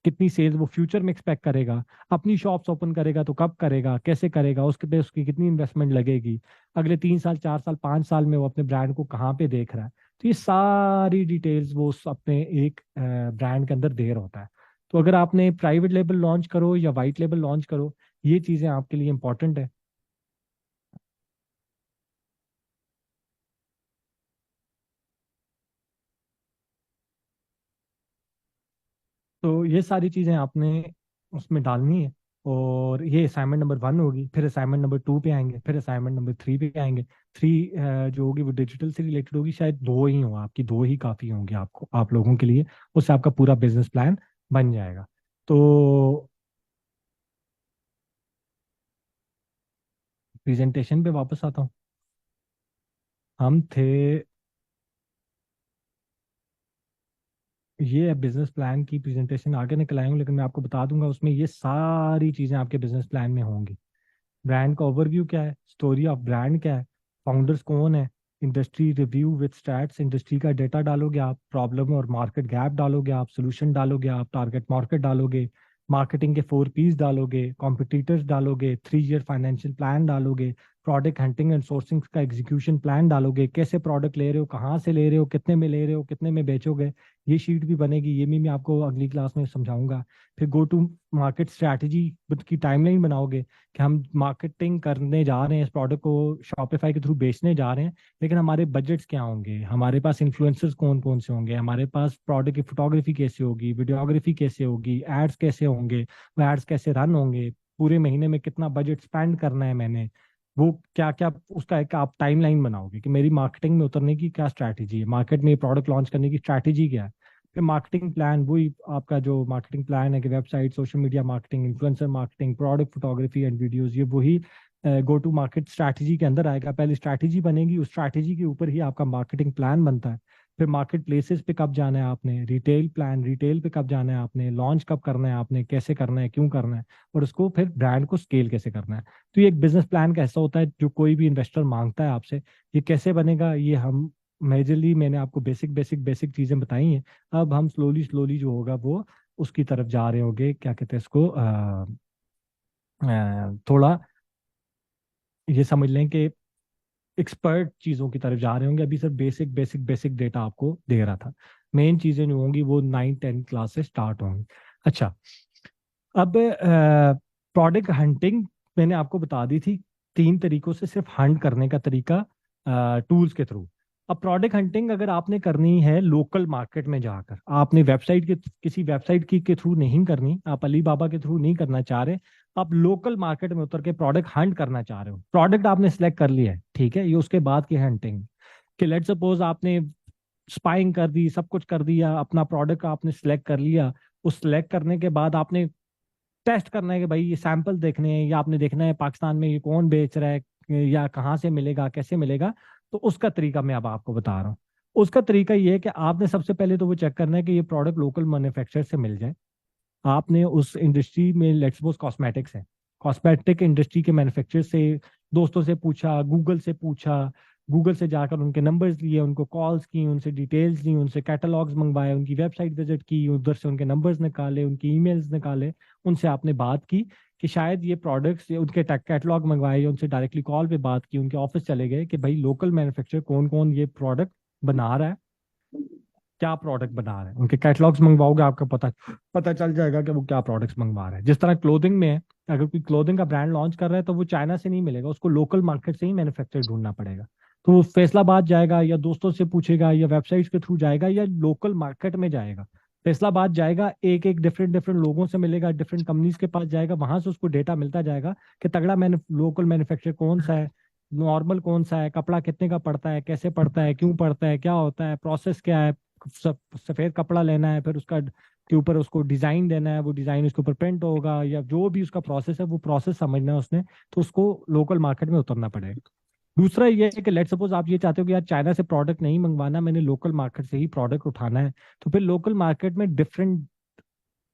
कितनी सेल्स वो फ्यूचर में एक्सपेक्ट करेगा, अपनी शॉप्स ओपन करेगा तो कब करेगा, कैसे करेगा, उसके पे उसकी कितनी इन्वेस्टमेंट लगेगी, अगले 3 साल 4 साल 5 साल में वो अपने ब्रांड को कहाँ पे देख रहा है। तो ये सारी डिटेल्स वो अपने एक ब्रांड के अंदर दे रहा होता है। तो अगर आपने प्राइवेट लेबल लॉन्च करो या वाइट लेबल लॉन्च करो, ये चीजें आपके लिए इंपॉर्टेंट है। तो ये सारी चीज़ें आपने उसमें डालनी है। और ये असाइनमेंट नंबर 1 होगी, फिर असाइनमेंट नंबर 2 पे आएंगे, फिर असाइनमेंट नंबर 3 पे आएंगे। 3 जो होगी वो डिजिटल से रिलेटेड होगी, शायद 2 ही हो आपकी, 2 ही काफ़ी होंगी आपको, आप लोगों के लिए। उससे आपका पूरा बिजनेस प्लान बन जाएगा। तो प्रेजेंटेशन पे वापस आता हूँ। हम थे, ये बिजनेस प्लान की प्रेजेंटेशन आगे निकल आए हूँ, लेकिन मैं आपको बता दूंगा उसमें ये सारी चीज़ें आपके बिजनेस प्लान में होंगी। ब्रांड का ओवरव्यू क्या है, स्टोरी ऑफ ब्रांड क्या है, फाउंडर्स कौन है, industry review with stats, industry का डेटा डालोगे आप, प्रॉब्लम और मार्केट गैप डालोगे आप, सोल्यूशन डालोगे आप, टारगेट मार्केट डालोगे, मार्केटिंग के 4 Ps डालोगे, कॉम्पिटिटर्स डालोगे, 3 ईयर फाइनेंशियल प्लान डालोगे, प्रोडक्ट हंटिंग एंड सोर्सिंग का एग्जीक्यूशन प्लान डालोगे, कैसे प्रोडक्ट ले रहे हो, कहाँ से ले रहे हो, कितने में ले रहे हो, कितने में बेचोगे। ये शीट भी बनेगी, ये भी मैं आपको अगली क्लास में समझाऊंगा। फिर गो टू मार्केट स्ट्रैटेजी की टाइमलाइन बनाओगे कि हम मार्केटिंग करने जा रहे हैं, इस प्रोडक्ट को शॉपिफाई के थ्रू बेचने जा रहे हैं, लेकिन हमारे बजट्स क्या होंगे, हमारे पास इन्फ्लुएंसर्स कौन कौन से होंगे, हमारे पास प्रोडक्ट की फोटोग्राफी कैसे होगी, वीडियोग्राफी कैसे होगी, एड्स कैसे होंगे, वो एड्स कैसे रन होंगे, पूरे महीने में कितना बजट स्पेंड करना है मैंने, वो क्या क्या उसका एक आप टाइमलाइन बनाओगे कि मेरी मार्केटिंग में उतरने की क्या स्ट्रैटेजी है, मार्केट में प्रोडक्ट लॉन्च करने की स्ट्रैटेजी क्या है। फिर मार्केटिंग प्लान, वही आपका जो मार्केटिंग प्लान है कि website, social media marketing, influencer marketing, product photography and videos, ये वही गो टू मार्केट स्ट्रैटेजी के अंदर आएगा। पहले स्ट्रैटेजी बनेगी, उस स्ट्रैटेजी के ऊपर ही आपका मार्केटिंग प्लान बनता है। फिर मार्केट प्लेसेस पे कब जाना है आपने, रिटेल प्लान, रिटेल पे कब जाना है आपने, लॉन्च कब करना है आपने, कैसे करना है, क्यों करना है, और उसको फिर ब्रांड को स्केल कैसे करना है। तो ये एक बिजनेस प्लान कैसा होता है जो कोई भी इन्वेस्टर मांगता है आपसे, ये कैसे बनेगा, ये हम मेजरली मैंने आपको बेसिक बेसिक बेसिक चीजें बताई हैं। अब हम स्लोली स्लोली जो होगा वो उसकी तरफ जा रहे होंगे, क्या कहते हैं इसको, थोड़ा ये समझ लें कि एक्सपर्ट चीज़ों की तरफ जा रहे होंगे। अभी सिर्फ बेसिक बेसिक बेसिक डेटा आपको दे रहा था, मेन चीज़ें जो होंगी वो 9-10 क्लास से स्टार्ट होंगी। अच्छा, अब प्रोडक्ट हंटिंग मैंने आपको बता दी थी, 3 तरीकों से सिर्फ हंट करने का तरीका, टूल्स के थ्रू। अब प्रोडक्ट हंटिंग अगर आपने करनी है लोकल मार्केट में जाकर, आपने वेबसाइट के किसी वेबसाइट की के थ्रू नहीं करनी, आप अली बाबा के थ्रू नहीं करना चाह रहे, आप लोकल मार्केट में उतर के प्रोडक्ट हंट करना चाह रहे हो, प्रोडक्ट आपने सेलेक्ट कर लिया है, ठीक है, ये उसके बाद की हंटिंग। कि लेट सपोज आपने स्पाइंग कर दी, सब कुछ कर दिया, अपना प्रोडक्ट आपने सिलेक्ट कर लिया, उस सिलेक्ट करने के बाद आपने टेस्ट करना है कि भाई ये सैंपल देखने हैं, या आपने देखना है पाकिस्तान में ये कौन बेच रहा है, या कहाँ से मिलेगा, कैसे मिलेगा। तो उसका तरीका मैं अब आपको बता रहा हूँ। उसका तरीका ये है कि आपने सबसे पहले तो वो चेक करना है कि ये प्रोडक्ट लोकल मैन्युफैक्चरर से मिल जाए। आपने उस इंडस्ट्री में, लेट्स सपोज कॉस्मेटिक्स है, कॉस्मेटिक इंडस्ट्री के मैन्युफैक्चरर से दोस्तों से पूछा, गूगल से पूछा, गूगल से जाकर उनके नंबर्स लिए, उनको कॉल्स की, उनसे डिटेल्स ली, उनसे कैटलॉग्स मंगवाए, उनकी वेबसाइट विजिट की, उधर से उनके नंबर्स निकाले, उनकी ईमेल्स निकाले, उनसे आपने बात की कि शायद ये प्रोडक्ट्स, उनके कैटलॉग मंगवाए, या उनसे डायरेक्टली कॉल पे बात की, उनके ऑफिस चले गए कि भाई लोकल मैन्युफैक्चरर कौन कौन ये प्रोडक्ट बना रहा है, क्या प्रोडक्ट बना रहे हैं, उनके कैटलॉग्स मंगवाओगे, आपको पता पता चल जाएगा कि वो क्या प्रोडक्ट्स मंगवा रहे हैं। जिस तरह क्लोथिंग में है, अगर कोई क्लोथिंग का ब्रांड लॉन्च कर रहा है तो वो चाइना से नहीं मिलेगा, उसको लोकल मार्केट से ही मैन्युफैक्चर ढूंढना पड़ेगा। तो वो फैसलाबाद जाएगा, या दोस्तों से पूछेगा, या वेबसाइट्स के थ्रू जाएगा, या लोकल मार्केट में जाएगा। फैसलाबाद जाएगा, एक एक डिफरेंट डिफरेंट लोगों से मिलेगा, डिफरेंट कंपनीज के पास जाएगा, वहां से उसको डेटा मिलता जाएगा कि तगड़ा लोकल मैन्युफैक्चर कौन सा है, नॉर्मल कौन सा है, कपड़ा कितने का पड़ता है, कैसे पड़ता है, क्यों पड़ता है, क्या होता है, प्रोसेस क्या है। सफेद कपड़ा लेना है, फिर उसका के ऊपर उसको डिजाइन देना है, वो डिजाइन उसके ऊपर प्रिंट होगा, या जो भी उसका प्रोसेस है वो प्रोसेस समझना है उसने, तो उसको लोकल मार्केट में उतरना पड़ेगा। दूसरा ये है कि लेट सपोज आप ये चाहते हो कि यार चाइना से प्रोडक्ट नहीं मंगवाना, मैंने लोकल मार्केट से ही प्रोडक्ट उठाना है, तो फिर लोकल मार्केट में डिफरेंट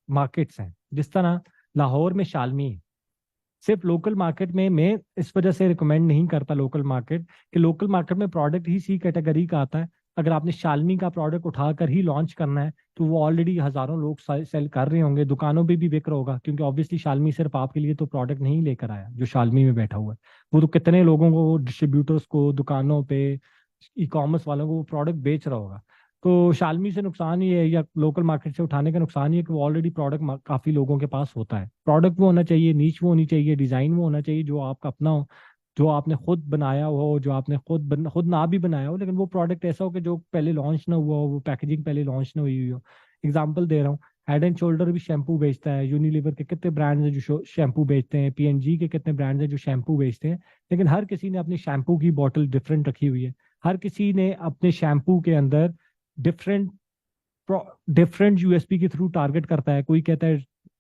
मार्केट्स हैं। जिस तरह लाहौर में शालमी है, सिर्फ लोकल मार्केट में मैं इस वजह से रिकमेंड नहीं करता लोकल मार्केट, कि लोकल मार्केट में प्रोडक्ट ही सी कैटेगरी का आता है। अगर आपने शालमी का प्रोडक्ट उठाकर ही लॉन्च करना है तो वो ऑलरेडी हजारों लोग सेल कर रहे होंगे, दुकानों पे भी बिक रहा होगा, क्योंकि ऑब्वियसली शालमी सिर्फ आपके लिए तो प्रोडक्ट नहीं लेकर आया जो शालमी में बैठा हुआ है, वो तो कितने लोगों को, डिस्ट्रीब्यूटर्स को, दुकानों पे, ई कॉमर्स वालों को वो प्रोडक्ट बेच रहा होगा। तो शालमी से नुकसान ये है, या लोकल मार्केट से उठाने का नुकसान ये है कि वो ऑलरेडी प्रोडक्ट काफी लोगों के पास होता है। प्रोडक्ट वो होना चाहिए, नीच वो होनी चाहिए, डिजाइन वो होना चाहिए जो आपका अपना हो, जो आपने खुद बनाया हो, जो आपने खुद ना भी बनाया हो, लेकिन वो प्रोडक्ट ऐसा हो कि जो पहले लॉन्च ना हुआ हो, वो पैकेजिंग पहले लॉन्च ना हुई हो। एग्जाम्पल दे रहा हूँ, हेड एंड शोल्डर भी शैम्पू बेचता है, यूनिलीवर के कितने ब्रांड्स हैं जो शैम्पू बेचते हैं, पीएनजी के कितने ब्रांड्स हैं जो शैम्पू बेचते हैं, लेकिन हर किसी ने अपनी शैम्पू की बॉटल डिफरेंट रखी हुई है। हर किसी ने अपने शैम्पू के अंदर डिफरेंट डिफरेंट यूएसपी के थ्रू टारगेट करता है। कोई कहता है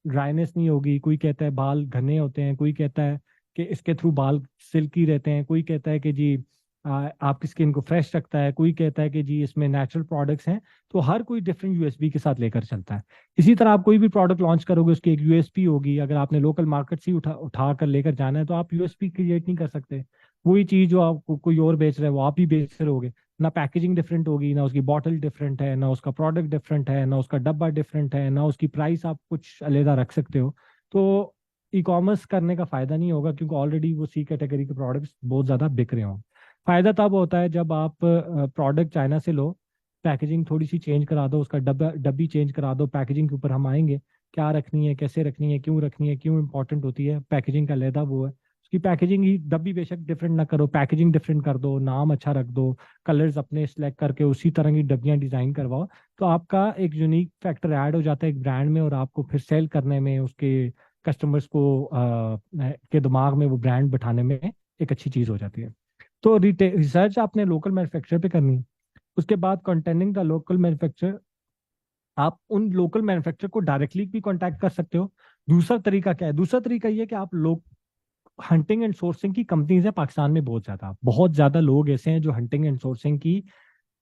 ड्राइनेस नहीं होगी, कोई कहता है बाल घने होते हैं, कोई कहता है कि इसके थ्रू बाल सिल्की रहते हैं, कोई कहता है कि जी आपकी स्किन को फ्रेश रखता है, कोई कहता है कि जी इसमें नेचुरल प्रोडक्ट्स हैं। तो हर कोई डिफरेंट यूएसपी के साथ लेकर चलता है। इसी तरह आप कोई भी प्रोडक्ट लॉन्च करोगे उसकी एक यूएसपी होगी। अगर आपने लोकल मार्केट से उठा कर लेकर जाना है तो आप यूएसपी क्रिएट नहीं कर सकते। वही चीज जो आपको कोई और बेच रहा है वो आप ही बेच रहे होगे। ना पैकेजिंग डिफरेंट होगी, ना उसकी बॉटल डिफरेंट है, ना उसका प्रोडक्ट डिफरेंट है, ना उसका डब्बा डिफरेंट है, ना उसकी प्राइस आप कुछ अलग रख सकते हो। तो ई कॉमर्स करने का फायदा नहीं होगा, क्योंकि ऑलरेडी वो सी कैटेगरी के प्रोडक्ट्स बहुत ज्यादा बिक रहे हों। फायदा तब होता है जब आप प्रोडक्ट चाइना से लो, पैकेजिंग थोड़ी सी चेंज करा दो, उसका डब्बी चेंज करा दो। पैकेजिंग के ऊपर हम आएंगे, क्या रखनी है, कैसे रखनी है, क्यों रखनी है, क्यों इंपॉर्टेंट होती है, पैकेजिंग का लेदा वो है। उसकी पैकेजिंग ही, डब्बी बेशक डिफरेंट ना करो, पैकेजिंग डिफरेंट कर दो, नाम अच्छा रख दो, कलर्स अपने सिलेक्ट करके उसी तरह की डब्बियां डिजाइन करवाओ। तो आपका एक यूनिक फैक्टर ऐड हो जाता है एक ब्रांड में, और आपको फिर सेल करने में, उसके कस्टमर्स को के दिमाग में वो ब्रांड बैठाने में एक अच्छी चीज हो जाती है। तो रिसर्च आपने लोकल मैन्युफैक्चरर पे करनी है। उसके बाद कंटेनिंग द लोकल मैन्युफैक्चरर, आप उन लोकल मैन्युफैक्चरर को डायरेक्टली भी कांटेक्ट कर सकते हो। दूसरा तरीका क्या है? दूसरा तरीका ये कि आप लोग हंटिंग एंड सोर्सिंग की कंपनीज है पाकिस्तान में बहुत ज्यादा लोग ऐसे हैं जो हंटिंग एंड सोर्सिंग की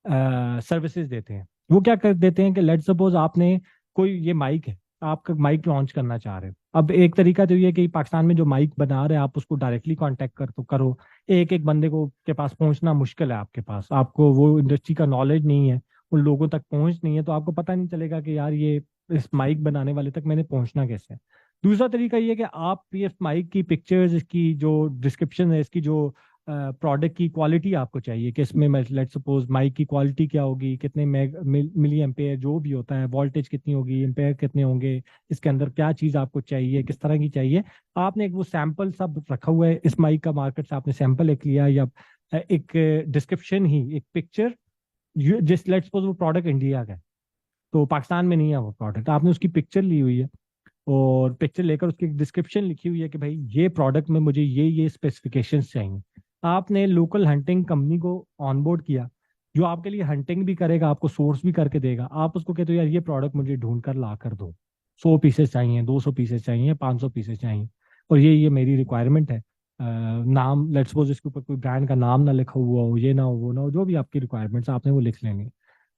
सर्विसेज देते हैं। वो क्या कर देते हैं कि लेट सपोज आपने कोई, ये माइक है, आप माइक लॉन्च करना चाह रहे हो। अब एक तरीका तो ये है कि पाकिस्तान में जो माइक बना रहे हैं आप उसको डायरेक्टली कांटेक्ट करो। एक एक बंदे को के पास पहुंचना मुश्किल है, आपके पास, आपको वो इंडस्ट्री का नॉलेज नहीं है, उन लोगों तक पहुंच नहीं है, तो आपको पता नहीं चलेगा कि यार ये इस माइक बनाने वाले तक मैंने पहुंचना कैसे है। दूसरा तरीका ये है कि आप ये माइक की पिक्चर्स, इसकी जो डिस्क्रिप्शन है, इसकी जो प्रोडक्ट की क्वालिटी आपको चाहिए कि इसमें लेट सपोज माइक की क्वालिटी क्या होगी, कितने मिली एम्पेयर जो भी होता है, वोल्टेज कितनी होगी, एम्पेयर कितने होंगे, इसके अंदर क्या चीज़ आपको चाहिए, किस तरह की चाहिए। आपने एक वो सैंपल सब रखा हुआ है इस माइक का, मार्केट से आपने सैंपल एक लिया, या एक डिस्क्रिप्शन ही, एक पिक्चर, जिस लेट सपोज वो प्रोडक्ट इंडिया का है तो पाकिस्तान में नहीं है वो प्रोडक्ट, आपने उसकी पिक्चर ली हुई है, और पिक्चर लेकर उसकी डिस्क्रिप्शन लिखी हुई है कि भाई ये प्रोडक्ट में मुझे ये स्पेसिफिकेशंस चाहिए। आपने लोकल हंटिंग कंपनी को ऑनबोर्ड किया, जो आपके लिए हंटिंग भी करेगा, आपको सोर्स भी करके देगा। आप उसको कहते हो यार ये प्रोडक्ट मुझे ढूंढ कर ला कर दो, 100 पीसेस चाहिए, 200 पीसेस चाहिए, 500 पीसेस चाहिए, और ये मेरी रिक्वायरमेंट है। नाम लेट्स सपोज इसके ऊपर कोई ब्रांड का नाम ना लिखा हुआ हो, ये ना हो, वो ना हो, जो भी आपकी रिक्वायरमेंट्स आपने वो लिख लेंगे।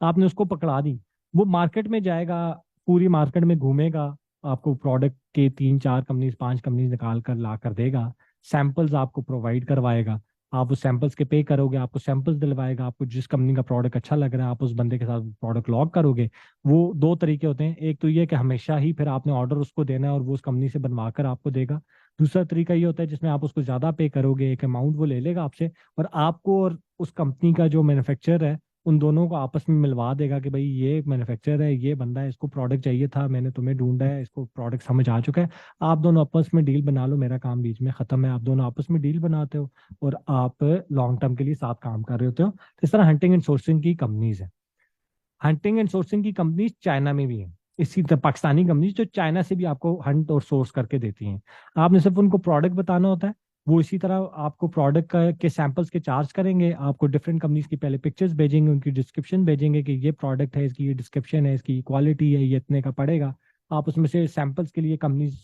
आपने उसको पकड़ा दी, वो मार्केट में जाएगा, पूरी मार्केट में घूमेगा, आपको प्रोडक्ट के 3 4 कंपनीज 5 कंपनीज निकाल कर ला कर देगा, सैंपल्स आपको प्रोवाइड करवाएगा, आप उस सैंपल्स के पे करोगे, आपको सैंपल्स दिलवाएगा, आपको जिस कंपनी का प्रोडक्ट अच्छा लग रहा है आप उस बंदे के साथ प्रोडक्ट लॉक करोगे। वो दो तरीके होते हैं, एक तो ये कि हमेशा ही फिर आपने ऑर्डर उसको देना है और वो उस कंपनी से बनवा कर आपको देगा। दूसरा तरीका ये होता है जिसमें आप उसको ज्यादा पे करोगे, एक अमाउंट वो ले लेगा आपसे, और आपको और उस कंपनी का जो मैन्युफैक्चरर है उन दोनों को आपस में मिलवा देगा कि भाई ये मैन्युफैक्चरर है, ये बंदा है, इसको प्रोडक्ट चाहिए था, मैंने तुम्हें ढूंढा है, इसको प्रोडक्ट समझ आ चुका है, आप दोनों आपस में डील बना लो, मेरा काम बीच में खत्म है। आप दोनों आपस में डील बनाते हो और आप लॉन्ग टर्म के लिए साथ काम कर रहे होते हो। तो इस तरह हंटिंग एंड सोर्सिंग की कंपनीज है। हंटिंग एंड सोर्सिंग की कंपनीज चाइना में भी है, इसी तरह पाकिस्तानी कंपनीज जो चाइना से भी आपको हंट और सोर्स करके देती हैं। आपने सिर्फ उनको प्रोडक्ट बताना होता है, वो इसी तरह आपको प्रोडक्ट के सैंपल्स के चार्ज करेंगे, आपको डिफरेंट कंपनीज की पहले पिक्चर्स भेजेंगे, उनकी डिस्क्रिप्शन भेजेंगे कि ये प्रोडक्ट है, इसकी ये डिस्क्रिप्शन है, इसकी क्वालिटी है, ये इतने का पड़ेगा। आप उसमें से सैंपल्स के लिए कंपनीज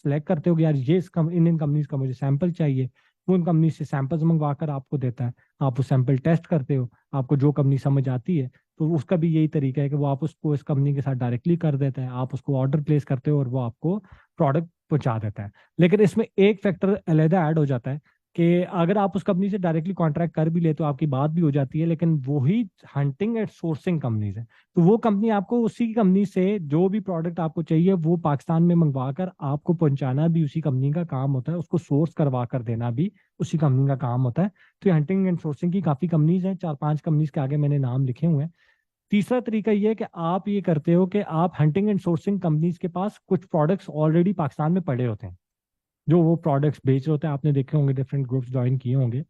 सेलेक्ट करते हो कि यार ये इन कंपनीज का मुझे सैंपल चाहिए, वो उन कंपनी से सैंपल्स मंगवा कर आपको देता है, आप वो सैंपल टेस्ट करते हो, आपको जो कंपनी समझ आती है तो उसका भी यही तरीका है कि वो आप उसको इस कंपनी के साथ डायरेक्टली कर देता है, आप उसको ऑर्डर प्लेस करते हो और वो आपको प्रोडक्ट पहुंचा देता है। लेकिन इसमें एक फैक्टर अलहदा ऐड हो जाता है कि अगर आप उस कंपनी से डायरेक्टली कॉन्ट्रैक्ट कर भी ले तो आपकी बात भी हो जाती है, लेकिन वही हंटिंग एंड सोर्सिंग कंपनीज है, तो वो कंपनी आपको उसी कंपनी से जो भी प्रोडक्ट आपको चाहिए वो पाकिस्तान में मंगवा कर आपको पहुंचाना भी उसी कंपनी का काम होता है, उसको सोर्स करवा कर देना भी उसी कंपनी का काम होता है। तो हंटिंग एंड सोर्सिंग की काफी कंपनीज हैं, 4 5 कंपनीज के आगे मैंने नाम लिखे हुए हैं। तीसरा तरीका ये है कि आप ये करते हो कि आप हंटिंग एंड सोर्सिंग कंपनीज के पास कुछ प्रोडक्ट्स ऑलरेडी पाकिस्तान में पड़े होते हैं, जो वो प्रोडक्ट्स बेच रहे होते हैं, आपने देखे होंगे, डिफरेंट ग्रुप्स ज्वाइन किए होंगे,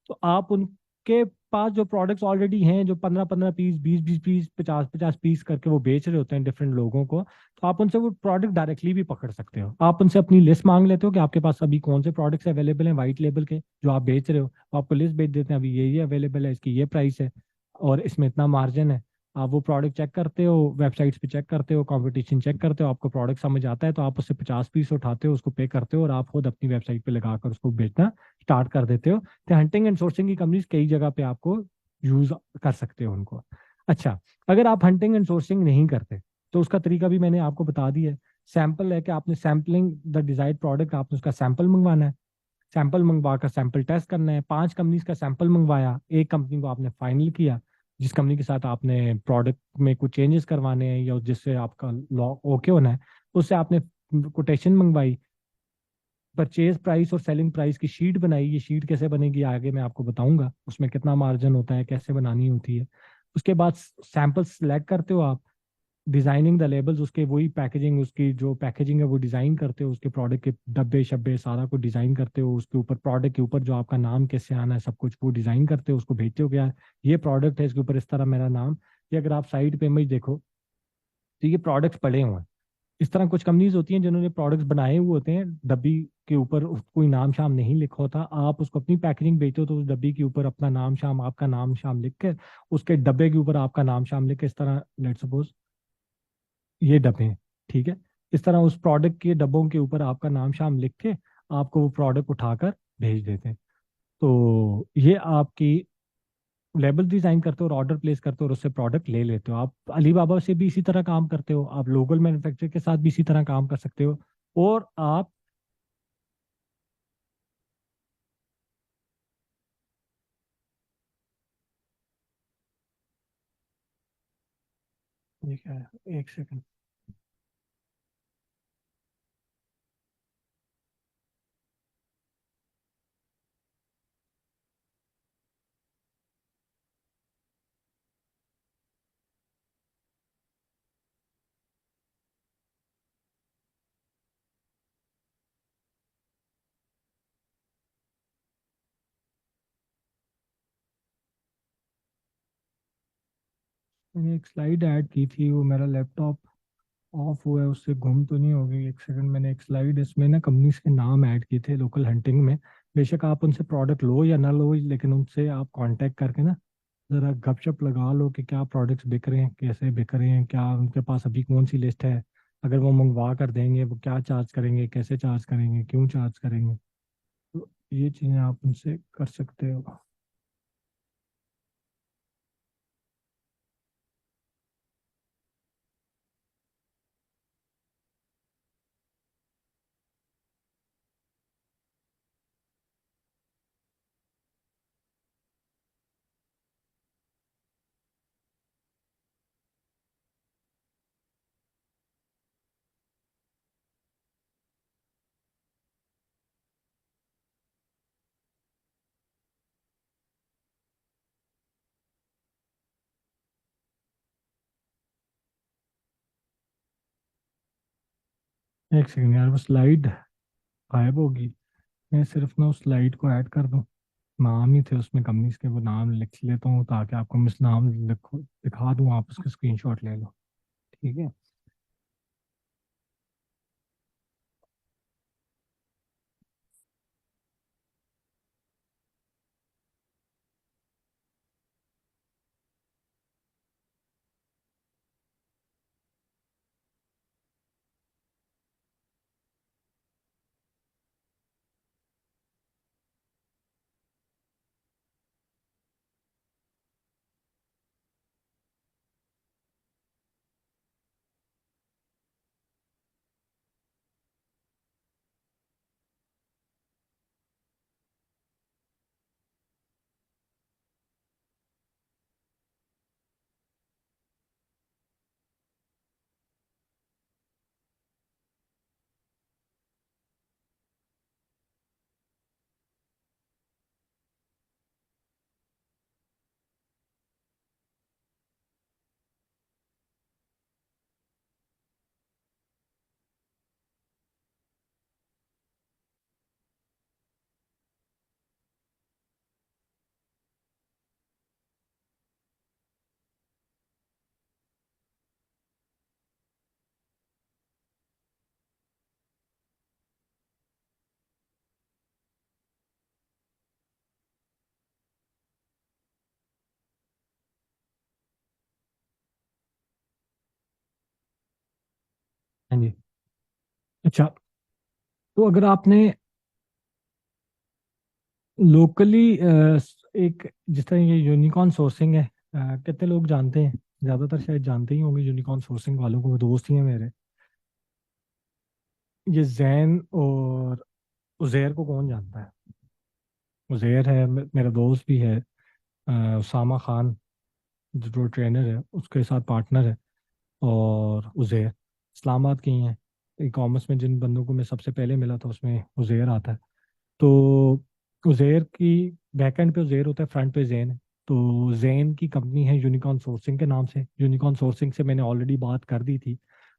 तो आप उनके पास जो प्रोडक्ट्स ऑलरेडी हैं, जो 15-15 पीस, 20-20 पीस, 50-50 पीस करके वो बेच रहे होते हैं डिफरेंट लोगों को, तो आप उनसे वो प्रोडक्ट डायरेक्टली भी पकड़ सकते हो। आप उनसे अपनी लिस्ट मांग लेते हो कि आपके पास अभी कौन से प्रोडक्ट्स अवेलेबल हैं वाइट लेबल के जो आप बेच रहे हो, वो आपको लिस्ट भेज देते हैं, अभी ये अवेलेबल है, इसकी ये प्राइस है और इसमें इतना मार्जिन है। आप वो प्रोडक्ट चेक करते हो, वेबसाइट्स पे चेक करते हो, कंपटीशन चेक करते हो, आपको प्रोडक्ट समझ आता है तो आप उससे 50 पीस उठाते हो, उसको पे करते हो और आप खुद अपनी वेबसाइट पे लगाकर उसको बेचना स्टार्ट कर देते हो। तो हंटिंग एंड सोर्सिंग की कंपनीज कई जगह पे आपको यूज कर सकते हो उनको। अच्छा, अगर आप हंटिंग एंड सोर्सिंग नहीं करते तो उसका तरीका भी मैंने आपको बता दिया है। सैंपल है कि आपने सैम्पलिंग द डिजायर्ड प्रोडक्ट, आपने उसका सैंपल मंगवाना है, सैंपल मंगवा कर सैंपल टेस्ट करना है। 5 कंपनीज का सैंपल मंगवाया, एक कंपनी को आपने फाइनल किया, जिस कंपनी के साथ आपने प्रोडक्ट में कुछ चेंजेस करवाने हैं या जिससे आपका लॉ ओके होना है, उससे आपने कोटेशन मंगवाई, परचेज प्राइस और सेलिंग प्राइस की शीट बनाई। ये शीट कैसे बनेगी आगे मैं आपको बताऊंगा, उसमें कितना मार्जिन होता है, कैसे बनानी होती है। उसके बाद सैंपल सेलेक्ट करते हो आप, डिजाइनिंग द लेबल्स, उसके वही पैकेजिंग, उसकी जो पैकेजिंग है वो डिजाइन करते हो, उसके प्रोडक्ट के डब्बे शब्बे सारा कुछ डिजाइन करते हो, उसके ऊपर प्रोडक्ट के ऊपर जो आपका नाम कैसे आना है सब कुछ वो डिजाइन करते हो, उसको भेजते हो कि यार ये प्रोडक्ट है, इसके ऊपर इस तरह मेरा नाम। ये अगर आप साइड पे इमेज देखो तो ये प्रोडक्ट्स पड़े हुए हैं। इस तरह कुछ कंपनीज होती हैं जिन्होंने प्रोडक्ट्स बनाए हुए होते हैं, डब्बी के ऊपर कोई नाम शाम नहीं लिखा होता, आप उसको अपनी पैकेजिंग बेचते हो तो उस डब्बी के ऊपर अपना नाम शाम, आपका नाम शाम लिख के, उसके डब्बे के ऊपर आपका नाम शाम लिख के, इस तरह लेट सपोज ये डब्बे हैं, ठीक है, इस तरह उस प्रोडक्ट के डब्बों के ऊपर आपका नाम शाम लिख के आपको वो प्रोडक्ट उठाकर भेज देते हैं। तो ये आपकी लेबल डिजाइन करते हो और ऑर्डर प्लेस करते हो और उससे प्रोडक्ट ले लेते हो। आप अलीबाबा से भी इसी तरह काम करते हो, आप लोकल मैन्युफैक्चरर के साथ भी इसी तरह काम कर सकते हो। और आप ये क्या है, एक सेकंड। मैंने एक स्लाइड ऐड की थी, वो मेरा लैपटॉप ऑफ हुआ है, उससे गुम तो नहीं हो गई। एक सेकंड, मैंने एक स्लाइड इसमें ना कंपनीज के नाम ऐड किए थे लोकल हंटिंग में। बेशक आप उनसे प्रोडक्ट लो या ना लो, लेकिन उनसे आप कांटेक्ट करके ना जरा गपशप लगा लो कि क्या प्रोडक्ट्स बिक रहे हैं, कैसे बिक रहे हैं, क्या उनके पास अभी कौन सी लिस्ट है, अगर वो मंगवा कर देंगे वो क्या चार्ज करेंगे, कैसे चार्ज करेंगे, क्यों चार्ज करेंगे। तो ये चीज़ें आप उनसे कर सकते हो। एक सेकंड यार, वो स्लाइड गायब होगी। मैं सिर्फ ना उस स्लाइड को ऐड कर दूं, नाम ही थे उसमें कंपनीज के, वो नाम लिख लेता हूँ ताकि आपको मिस नाम लिखो दिखा दूँ, आप उसके स्क्रीनशॉट ले लो, ठीक है। हाँ जी। अच्छा, तो अगर आपने लोकली एक जिस तरह ये यूनिकॉर्न सोर्सिंग है, कितने लोग जानते हैं? ज़्यादातर शायद जानते ही होंगे यूनिकॉर्न सोर्सिंग वालों को, दोस्त ही हैं मेरे। ये जैन और उज़ैर को कौन जानता है? उज़ैर है, मेरा दोस्त भी है, उसामा खान जो ट्रेनर है उसके साथ पार्टनर है। और उज़ैर इस्लामाबाद के ही हैं। ई कॉमर्स में जिन बंदों को मैं सबसे पहले मिला था उसमें उज़ैर आता है। तो उज़ैर की बैकएंड पे उज़ैर होता है, फ्रंट पे जैन है। तो जैन की कंपनी है यूनिकॉर्न सोर्सिंग के नाम से। यूनिकॉर्न सोर्सिंग से मैंने ऑलरेडी बात कर दी थी।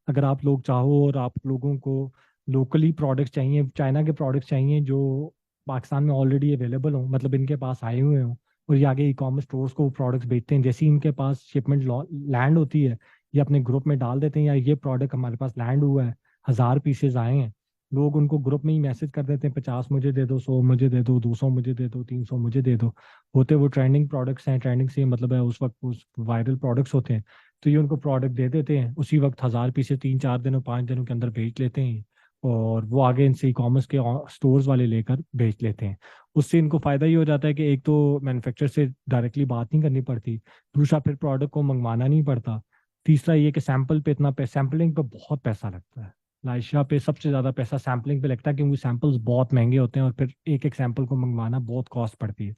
अगर आप लोग चाहो और आप लोगों को लोकली प्रोडक्ट्स चाहिए, चाइना के प्रोडक्ट्स चाहिए जो पाकिस्तान में ऑलरेडी अवेलेबल हों, मतलब इनके पास आए हुए हों, और ये आगे ई कॉमर्स स्टोर्स को प्रोडक्ट्स बेचते हैं, जैसे ही इनके पास शिपमेंट लैंड होती है ये अपने ग्रुप में डाल देते हैं, या ये प्रोडक्ट हमारे पास लैंड हुआ है, 1000 पीसेज आए हैं, लोग उनको ग्रुप में ही मैसेज कर देते हैं, 50 मुझे दे दो, 100 मुझे दे दो, 200 मुझे दे दो, 300 मुझे दे दो। होते वो ट्रेंडिंग प्रोडक्ट्स हैं, ट्रेंडिंग से मतलब है उस वक्त उस वायरल प्रोडक्ट्स होते हैं। तो ये उनको प्रोडक्ट दे देते हैं, उसी वक्त 1000 पीसेज 3-4 दिनों 5 दिनों के अंदर बेच लेते हैं, और वो आगे इनसे ई कॉमर्स के स्टोर्स वाले लेकर बेच लेते हैं। उससे इनको फायदा ये हो जाता है कि एक तो मैन्युफैक्चरर से डायरेक्टली बात नहीं करनी पड़ती, दूसरा फिर प्रोडक्ट को मंगवाना नहीं पड़ता, तीसरा ये कि सैंपल पे इतना सैम्पलिंग पे बहुत पैसा लगता है। लाइशा पे सबसे ज़्यादा पैसा सैम्पलिंग पे लगता है, क्योंकि सैंपल्स बहुत महंगे होते हैं और फिर एक एक सैंपल को मंगवाना बहुत कॉस्ट पड़ती है।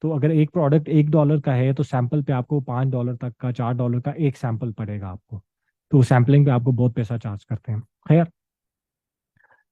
तो अगर एक प्रोडक्ट $1 का है तो सैंपल पे आपको $5 तक का, $4 का एक सैंपल पड़ेगा आपको। तो सैंपलिंग पे आपको बहुत पैसा चार्ज करते हैं। खैर,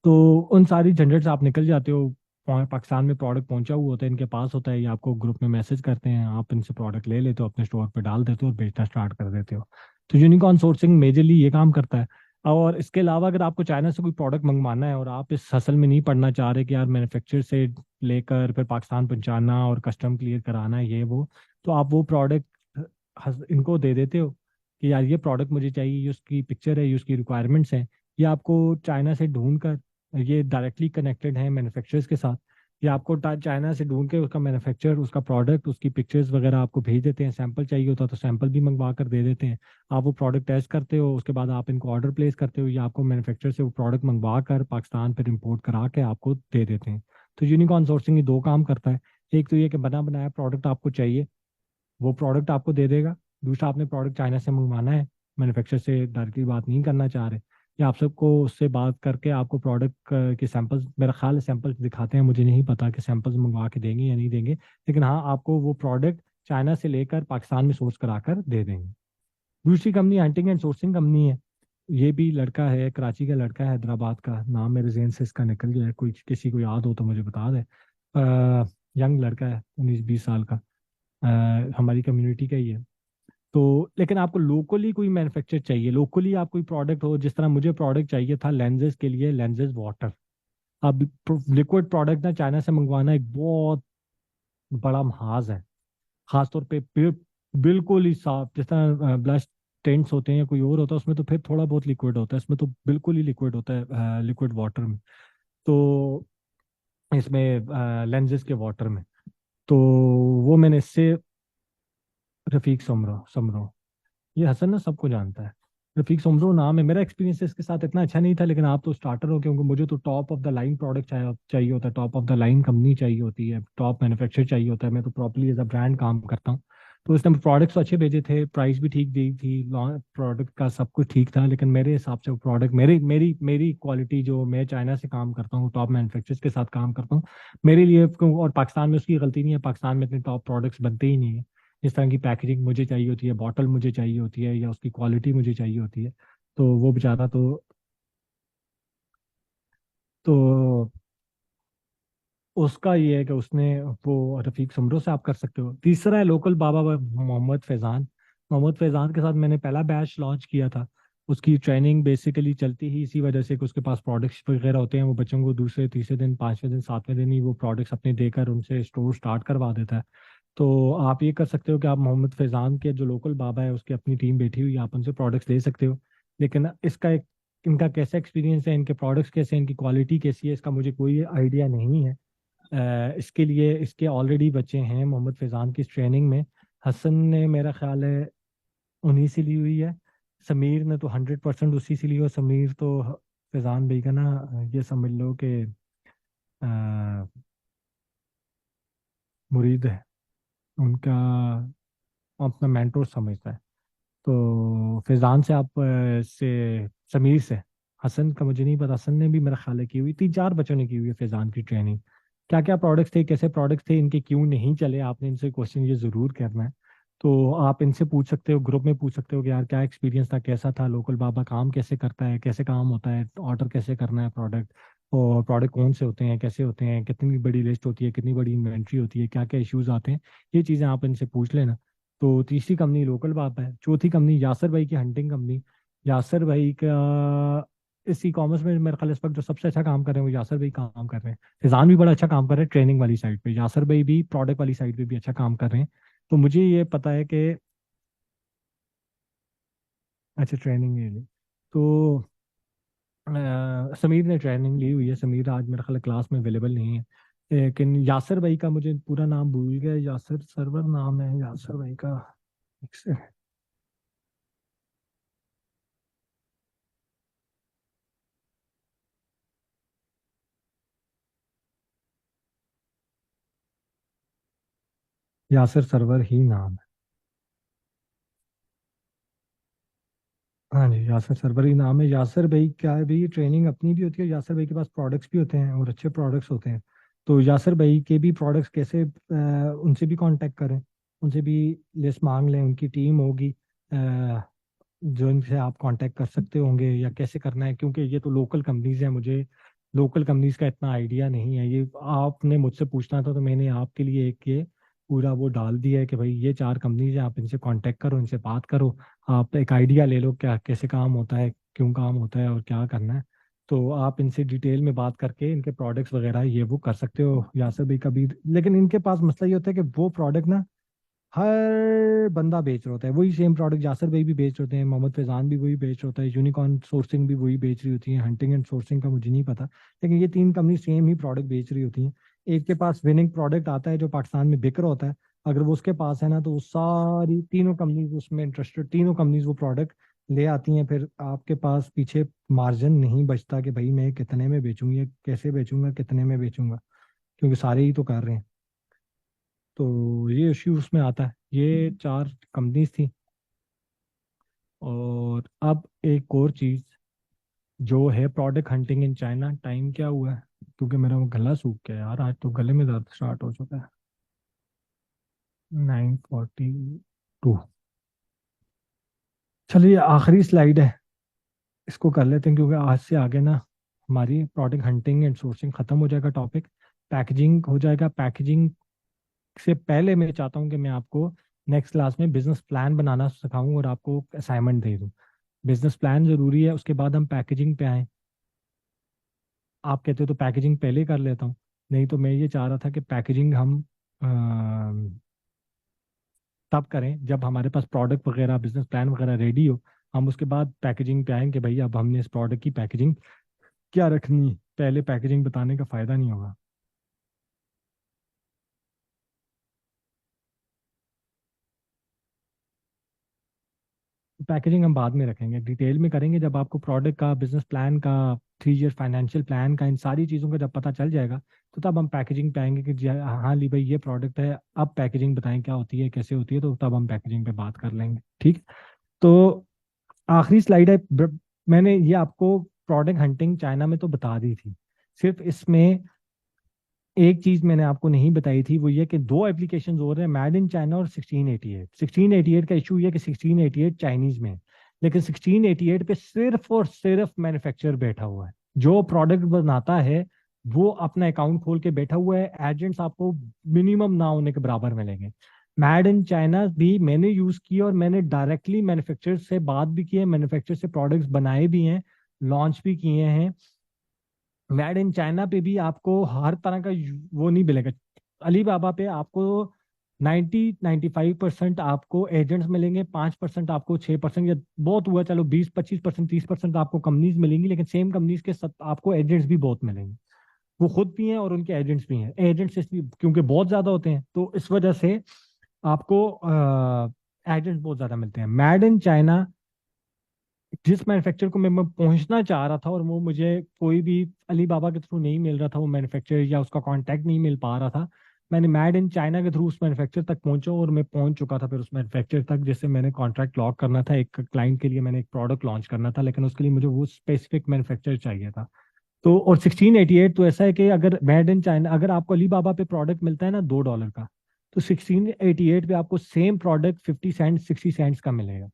तो उन सारी झंझट से आप निकल जाते हो। पाकिस्तान में प्रोडक्ट पहुंचा हुआ होता है, इनके पास होता है, ये आपको ग्रुप में मैसेज करते हैं, आप इनसे प्रोडक्ट ले लेते हो, अपने स्टोर पे डाल देते हो और बेचना स्टार्ट कर देते हो। तो यूनिकॉर्न सोर्सिंग मेजरली ये काम करता है। और इसके अलावा अगर आपको चाइना से कोई प्रोडक्ट मंगवाना है और आप इस हसल में नहीं पड़ना चाह रहे कि यार मैन्युफैक्चर से लेकर फिर पाकिस्तान पहुंचाना और कस्टम क्लियर कराना है ये वो, तो आप वो प्रोडक्ट इनको दे देते हो कि यार ये प्रोडक्ट मुझे चाहिए, ये उसकी पिक्चर है, ये उसकी रिक्वायरमेंट्स हैं। ये आपको चाइना से ढूंढ कर, ये डायरेक्टली कनेक्टेड है मैन्युफैक्चरर्स के साथ, ये आपको चाइना से ढूंढ के उसका मैन्युफैक्चर, उसका प्रोडक्ट, उसकी पिक्चर्स वगैरह आपको भेज देते हैं। सैंपल चाहिए होता तो सैंपल भी मंगवा कर दे देते हैं। आप वो प्रोडक्ट टेस्ट करते हो, उसके बाद आप इनको ऑर्डर प्लेस करते हो, या आपको मैन्युफैक्चर से वो प्रोडक्ट मंगवा कर पाकिस्तान पर इम्पोर्ट करा के आपको दे देते हैं। तो यूनिकॉर्न सोर्सिंग ये दो काम करता है। एक तो ये कि बना बनाया प्रोडक्ट आपको चाहिए, वो प्रोडक्ट आपको दे देगा। दूसरा, आपने प्रोडक्ट चाइना से मंगवाना है, मैन्युफैक्चरर से डायरेक्टली बात नहीं करना चाह रहे, या आप सबको उससे बात करके आपको प्रोडक्ट के सैंपल्स, मेरा ख्याल है सैंपल्स दिखाते हैं, मुझे नहीं पता कि सैंपल्स मंगवा के देंगे या नहीं देंगे, लेकिन हाँ आपको वो प्रोडक्ट चाइना से लेकर पाकिस्तान में सोर्स करा कर दे देंगे। दूसरी company hunting and sourcing company है। ये भी लड़का है, कराची का लड़का है, हैदराबाद का, नाम मेरे जहन से इसका निकल गया है, कोई किसी को याद हो तो मुझे बता दे। यंग लड़का है, 19-20 साल का, हमारी कम्युनिटी का ही है। तो लेकिन आपको लोकली कोई मैन्युफैक्चर चाहिए, लोकली आप कोई प्रोडक्ट हो, जिस तरह मुझे प्रोडक्ट चाहिए था लेंजेस के लिए, लेंजेस वाटर। अब लिक्विड प्रोडक्ट ना चाइना से मंगवाना एक बहुत बड़ा महाज है, खासतौर पे बिल्कुल ही साफ, जिस तरह ब्लश टेंट्स होते हैं या कोई और होता है उसमें तो फिर थोड़ा बहुत लिक्विड होता है, इसमें तो बिल्कुल ही लिक्विड होता है, लिक्विड वाटर में। तो इसमें लेंजेस के वाटर में, तो वो मैंने इससे, रफीक समरो समरो, ये हसन ना सबको जानता है, रफीक सोमरो नाम है। मेरा एक्सपीरियंस इसके साथ इतना अच्छा नहीं था, लेकिन आप तो स्टार्टर हो, क्योंकि मुझे तो top of the line product चाहिए होता है, top of the line company चाहिए होती है, टॉप मैन्युफैक्चर चाहिए होता है। मैं तो प्रॉपर्ली एज अ ब्रांड काम करता हूँ। तो इसने प्रोडक्ट्स तो अच्छे भेजे थे, प्राइस भी ठीक दी थी, प्रोडक्ट का सब कुछ ठीक था, लेकिन मेरे हिसाब से वो प्रोडक्ट, मेरी मेरी मेरी क्वालिटी, जो मैं चाइना से काम करता हूँ, टॉप मैन्युफैक्चरर्स के साथ काम करता हूँ, मेरे लिए और पाकिस्तान में उसकी गलती नहीं है, पाकिस्तान में इतने टॉप प्रोडक्ट्स बनते ही नहीं है। इस तरह की पैकेजिंग मुझे चाहिए होती है, बॉटल मुझे चाहिए होती है, या उसकी क्वालिटी मुझे चाहिए होती है। तो वो बेचारा तो उसका ये है कि उसने, वो रफीक समरो से आप कर सकते हो। तीसरा है लोकल बाबा मोहम्मद फैज़ान। मोहम्मद फैज़ान के साथ मैंने पहला बैच लॉन्च किया था। उसकी ट्रेनिंग बेसिकली चलती ही इसी वजह से कि उसके पास प्रोडक्ट्स वगैरह होते हैं, वो बच्चों को दूसरे तीसरे दिन, पाँचवें दिन, सातवें दिन ही वो प्रोडक्ट्स अपने देकर उनसे स्टोर स्टार्ट करवा देता है। तो आप ये कर सकते हो कि आप मोहम्मद फैज़ान के जो लोकल बाबा है उसकी अपनी टीम बैठी हुई है, आप उनसे प्रोडक्ट्स ले सकते हो। लेकिन इसका एक, इनका कैसा एक्सपीरियंस है, इनके प्रोडक्ट्स कैसे हैं, इनकी क्वालिटी कैसी है, इसका मुझे कोई आइडिया नहीं है। इसके लिए इसके ऑलरेडी बच्चे हैं मोहम्मद फैज़ान की ट्रेनिंग में। हसन ने मेरा ख्याल है उन्हीं से ली हुई है। समीर ने तो 100% उसी से लिया। समीर तो फैजान भाई का ना ये समझ लो कि मुरीद है उनका, अपना मेंटोर समझता है। तो फैजान से आप से समीर से, हसन का मुझे नहीं पता, हसन ने भी मेरा ख्याल है की हुई, 3-4 बच्चों ने की हुई है फैजान की ट्रेनिंग। क्या क्या प्रोडक्ट्स थे, कैसे प्रोडक्ट्स थे, इनके क्यों नहीं चले, आपने इनसे क्वेश्चन ये ज़रूर करना है। तो आप इनसे पूछ सकते हो, ग्रुप में पूछ सकते हो कि यार क्या एक्सपीरियंस था, कैसा था, लोकल बाबा काम कैसे करता है, कैसे काम होता है, ऑर्डर कैसे करना है प्रोडक्ट, और प्रोडक्ट कौन से होते हैं, कैसे होते हैं, कितनी बड़ी लिस्ट होती है, कितनी बड़ी इन्वेंट्री होती है, क्या क्या इश्यूज आते हैं, ये चीज़ें आप इनसे पूछ लेना। तो तीसरी कंपनी लोकल बाबा है। चौथी कंपनी यासर भाई की हंटिंग कंपनी। यासर भाई का इस ई कॉमर्स में मेरे ख्याल इस वक्त जो सबसे अच्छा काम कर रहे हैं वो यासर भाई काम कर रहे हैं। फैजान भी बड़ा अच्छा काम कर रहे हैं ट्रेनिंग वाली साइड पे, यासर भाई भी प्रोडक्ट वाली साइड पे भी अच्छा काम कर रहे हैं। तो मुझे ये पता है कि अच्छा ट्रेनिंग ले ली। तो समीर ने ट्रेनिंग ली हुई है। समीर आज मेरे ख्याल क्लास में अवेलेबल नहीं है, लेकिन यासर भाई का मुझे पूरा नाम भूल गया, यासर सरवर नाम है यासर भाई का। एक से यासर सरवर ही नाम है। हाँ जी, यासर सरवर ही नाम है। यासर भाई क्या है भाई, ट्रेनिंग अपनी भी होती है, यासर भाई के पास प्रोडक्ट्स भी होते हैं और अच्छे प्रोडक्ट्स होते हैं। तो यासर भाई के भी प्रोडक्ट्स कैसे, उनसे भी कांटेक्ट करें, उनसे भी लिस्ट मांग लें, उनकी टीम होगी जो इनसे आप कांटेक्ट कर सकते होंगे, या कैसे करना है, क्योंकि ये तो लोकल कंपनीज हैं, मुझे लोकल कंपनीज का इतना आइडिया नहीं है। ये आपने मुझसे पूछना था तो मैंने आपके लिए एक ये पूरा वो डाल दिया है कि भाई ये 4 कंपनीज हैं, आप इनसे कांटेक्ट करो, इनसे बात करो, आप एक आइडिया ले लो क्या कैसे काम होता है, क्यों काम होता है और क्या करना है। तो आप इनसे डिटेल में बात करके इनके प्रोडक्ट्स वगैरह ये वो कर सकते हो यासर भाई का भी। लेकिन इनके पास मसला ये होता है कि वो प्रोडक्ट ना हर बंदा बेच रहा होता है, वही सेम प्रोडक्ट यासर भाई भी बेच रहे होते हैं, मोहम्मद फैजान भी वही बेच रहा होता है, यूनिकॉर्न सोर्सिंग भी वही बेच रही होती है, हंटिंग एंड सोर्सिंग का मुझे नहीं पता, लेकिन ये 3 कंपनी सेम ही प्रोडक्ट बेच रही होती हैं। एक के पास विनिंग प्रोडक्ट आता है जो पाकिस्तान में बिक रहा होता है, अगर वो उसके पास है ना तो वो सारी तीनों कंपनीज उसमें इंटरेस्टेड, तीनों कंपनीज वो प्रोडक्ट ले आती हैं। फिर आपके पास पीछे मार्जिन नहीं बचता कि भाई मैं कितने में बेचूंगी, कैसे बेचूंगा, कितने में बेचूंगा, क्योंकि सारे ही तो कर रहे हैं। तो ये इश्यू उसमें आता है। ये 4 कंपनीज थी। और अब एक और चीज जो है product hunting in China, time क्या हुआ है, क्योंकि मेरा वो गला सूख गया यार, आज तो गले में दर्द स्टार्ट हो चुका है। 9:42। चलिए आखिरी स्लाइड है, इसको कर लेते हैं, क्योंकि आज से आगे ना हमारी प्रोडक्ट हंटिंग एंड सोर्सिंग खत्म हो जाएगा टॉपिक, पैकेजिंग हो जाएगा। पैकेजिंग से पहले मैं चाहता हूँ कि मैं आपको नेक्स्ट क्लास में बिजनेस प्लान बनाना सिखाऊं और आपको असाइनमेंट दे दूं। बिजनेस प्लान जरूरी है, उसके बाद हम पैकेजिंग पे आए। आप कहते हो तो पैकेजिंग पहले कर लेता हूँ, नहीं तो मैं ये चाह रहा था कि पैकेजिंग हम तब करें जब हमारे पास प्रोडक्ट वगैरह बिजनेस प्लान वगैरह रेडी हो, हम उसके बाद पैकेजिंग पे आएंगे। भाई अब हमने इस प्रोडक्ट की पैकेजिंग क्या रखनी है, पहले पैकेजिंग बताने का फायदा नहीं होगा। पैकेजिंग हम बाद में रखेंगे, डिटेल में करेंगे जब आपको प्रोडक्ट का, बिजनेस प्लान का, 3 ईयर फाइनेंशियल प्लान का, इन सारी चीज़ों का जब पता चल जाएगा तो तब हम पैकेजिंग पे आएंगे कि हाँ ली भाई ये प्रोडक्ट है, अब पैकेजिंग बताएं क्या होती है, कैसे होती है, तो तब हम पैकेजिंग पे बात कर लेंगे। ठीक। तो आखिरी स्लाइड है। मैंने ये आपको प्रोडक्ट हंटिंग चाइना में तो बता दी थी, सिर्फ इसमें एक चीज मैंने आपको नहीं बताई थी, वो ये कि 2 एप्लीकेशन और हैं, मेड इन चाइना और 1688। 1688 का इशू ये कि 1688 चाइनीज में है, लेकिन 1688 पे सिर्फ और सिर्फ मैन्युफैक्चरर बैठा हुआ है, जो प्रोडक्ट बनाता है वो अपना अकाउंट खोल के बैठा हुआ है। एजेंट्स आपको मिनिमम ना होने के बराबर मिलेंगे। मेड इन चाइना भी मैंने यूज की और मैंने डायरेक्टली मैन्युफैक्चरर से बात भी की है, मैन्युफैक्चरर से प्रोडक्ट्स बनाए भी हैं, लॉन्च भी किए हैं। मेड इन चाइना पे भी आपको हर तरह का वो नहीं मिलेगा। अली बाबा पे आपको 90-95% आपको एजेंट्स मिलेंगे, 5% आपको, 6% या बहुत हुआ चलो 20-25%, 30% आपको कंपनीज मिलेंगी, लेकिन सेम कंपनीज के साथ आपको एजेंट्स भी बहुत मिलेंगे। वो खुद भी हैं और उनके एजेंट्स भी हैं। एजेंट्स इसलिए क्योंकि बहुत ज्यादा होते हैं तो इस वजह से आपको एजेंट्स बहुत ज्यादा मिलते हैं। मेड इन चाइना जिस मैन्युफैक्चर को मैं पहुंचना चाह रहा था और वो मुझे कोई भी अली बाबा के थ्रू नहीं मिल रहा था, वो मैन्युफैक्चर या उसका कांटेक्ट नहीं मिल पा रहा था, मैंने मैड इन चाइना के थ्रू उस मैन्युफैक्चर तक पहुंचा और मैं पहुंच चुका था फिर उस मैन्युफैक्चर तक, जैसे मैंने कॉन्ट्रैक्ट लॉक करना था एक क्लाइंट के लिए, मैंने एक प्रोडक्ट लॉन्च करना था, लेकिन उसके लिए मुझे वो स्पेसिफिक मैन्युफैक्चर चाहिए था। तो और 1688 तो ऐसा है कि अगर मेड इन चाइना, अगर आपको अली बाबा पे प्रोडक्ट मिलता है ना $2 का, तो 1688 पे आपको सेम प्रोडक्ट 50 सेंट 60 सेंट्स का मिलेगा।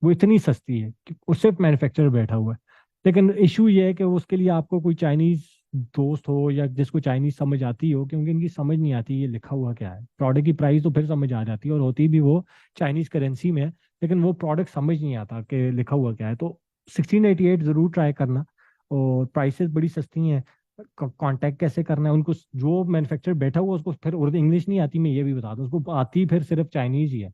वो इतनी सस्ती है कि वो सिर्फ मैन्युफैक्चरर बैठा हुआ है। लेकिन इशू ये है कि उसके लिए आपको कोई चाइनीज दोस्त हो या जिसको चाइनीज समझ आती हो, क्योंकि इनकी समझ नहीं आती ये लिखा हुआ क्या है। प्रोडक्ट की प्राइस तो फिर समझ आ जाती है और होती भी वो चाइनीज करेंसी में है, लेकिन वो प्रोडक्ट समझ नहीं आता कि लिखा हुआ क्या है। तो 1688 जरूर ट्राई करना, और प्राइसेस बड़ी सस्ती हैं। कांटेक्ट कैसे करना है उनको, जो मैन्युफैक्चरर बैठा हुआ उसको फिर उर्दू इंग्लिश नहीं आती, मैं ये भी बता दूं, उसको आती फिर सिर्फ चाइनीज ही है।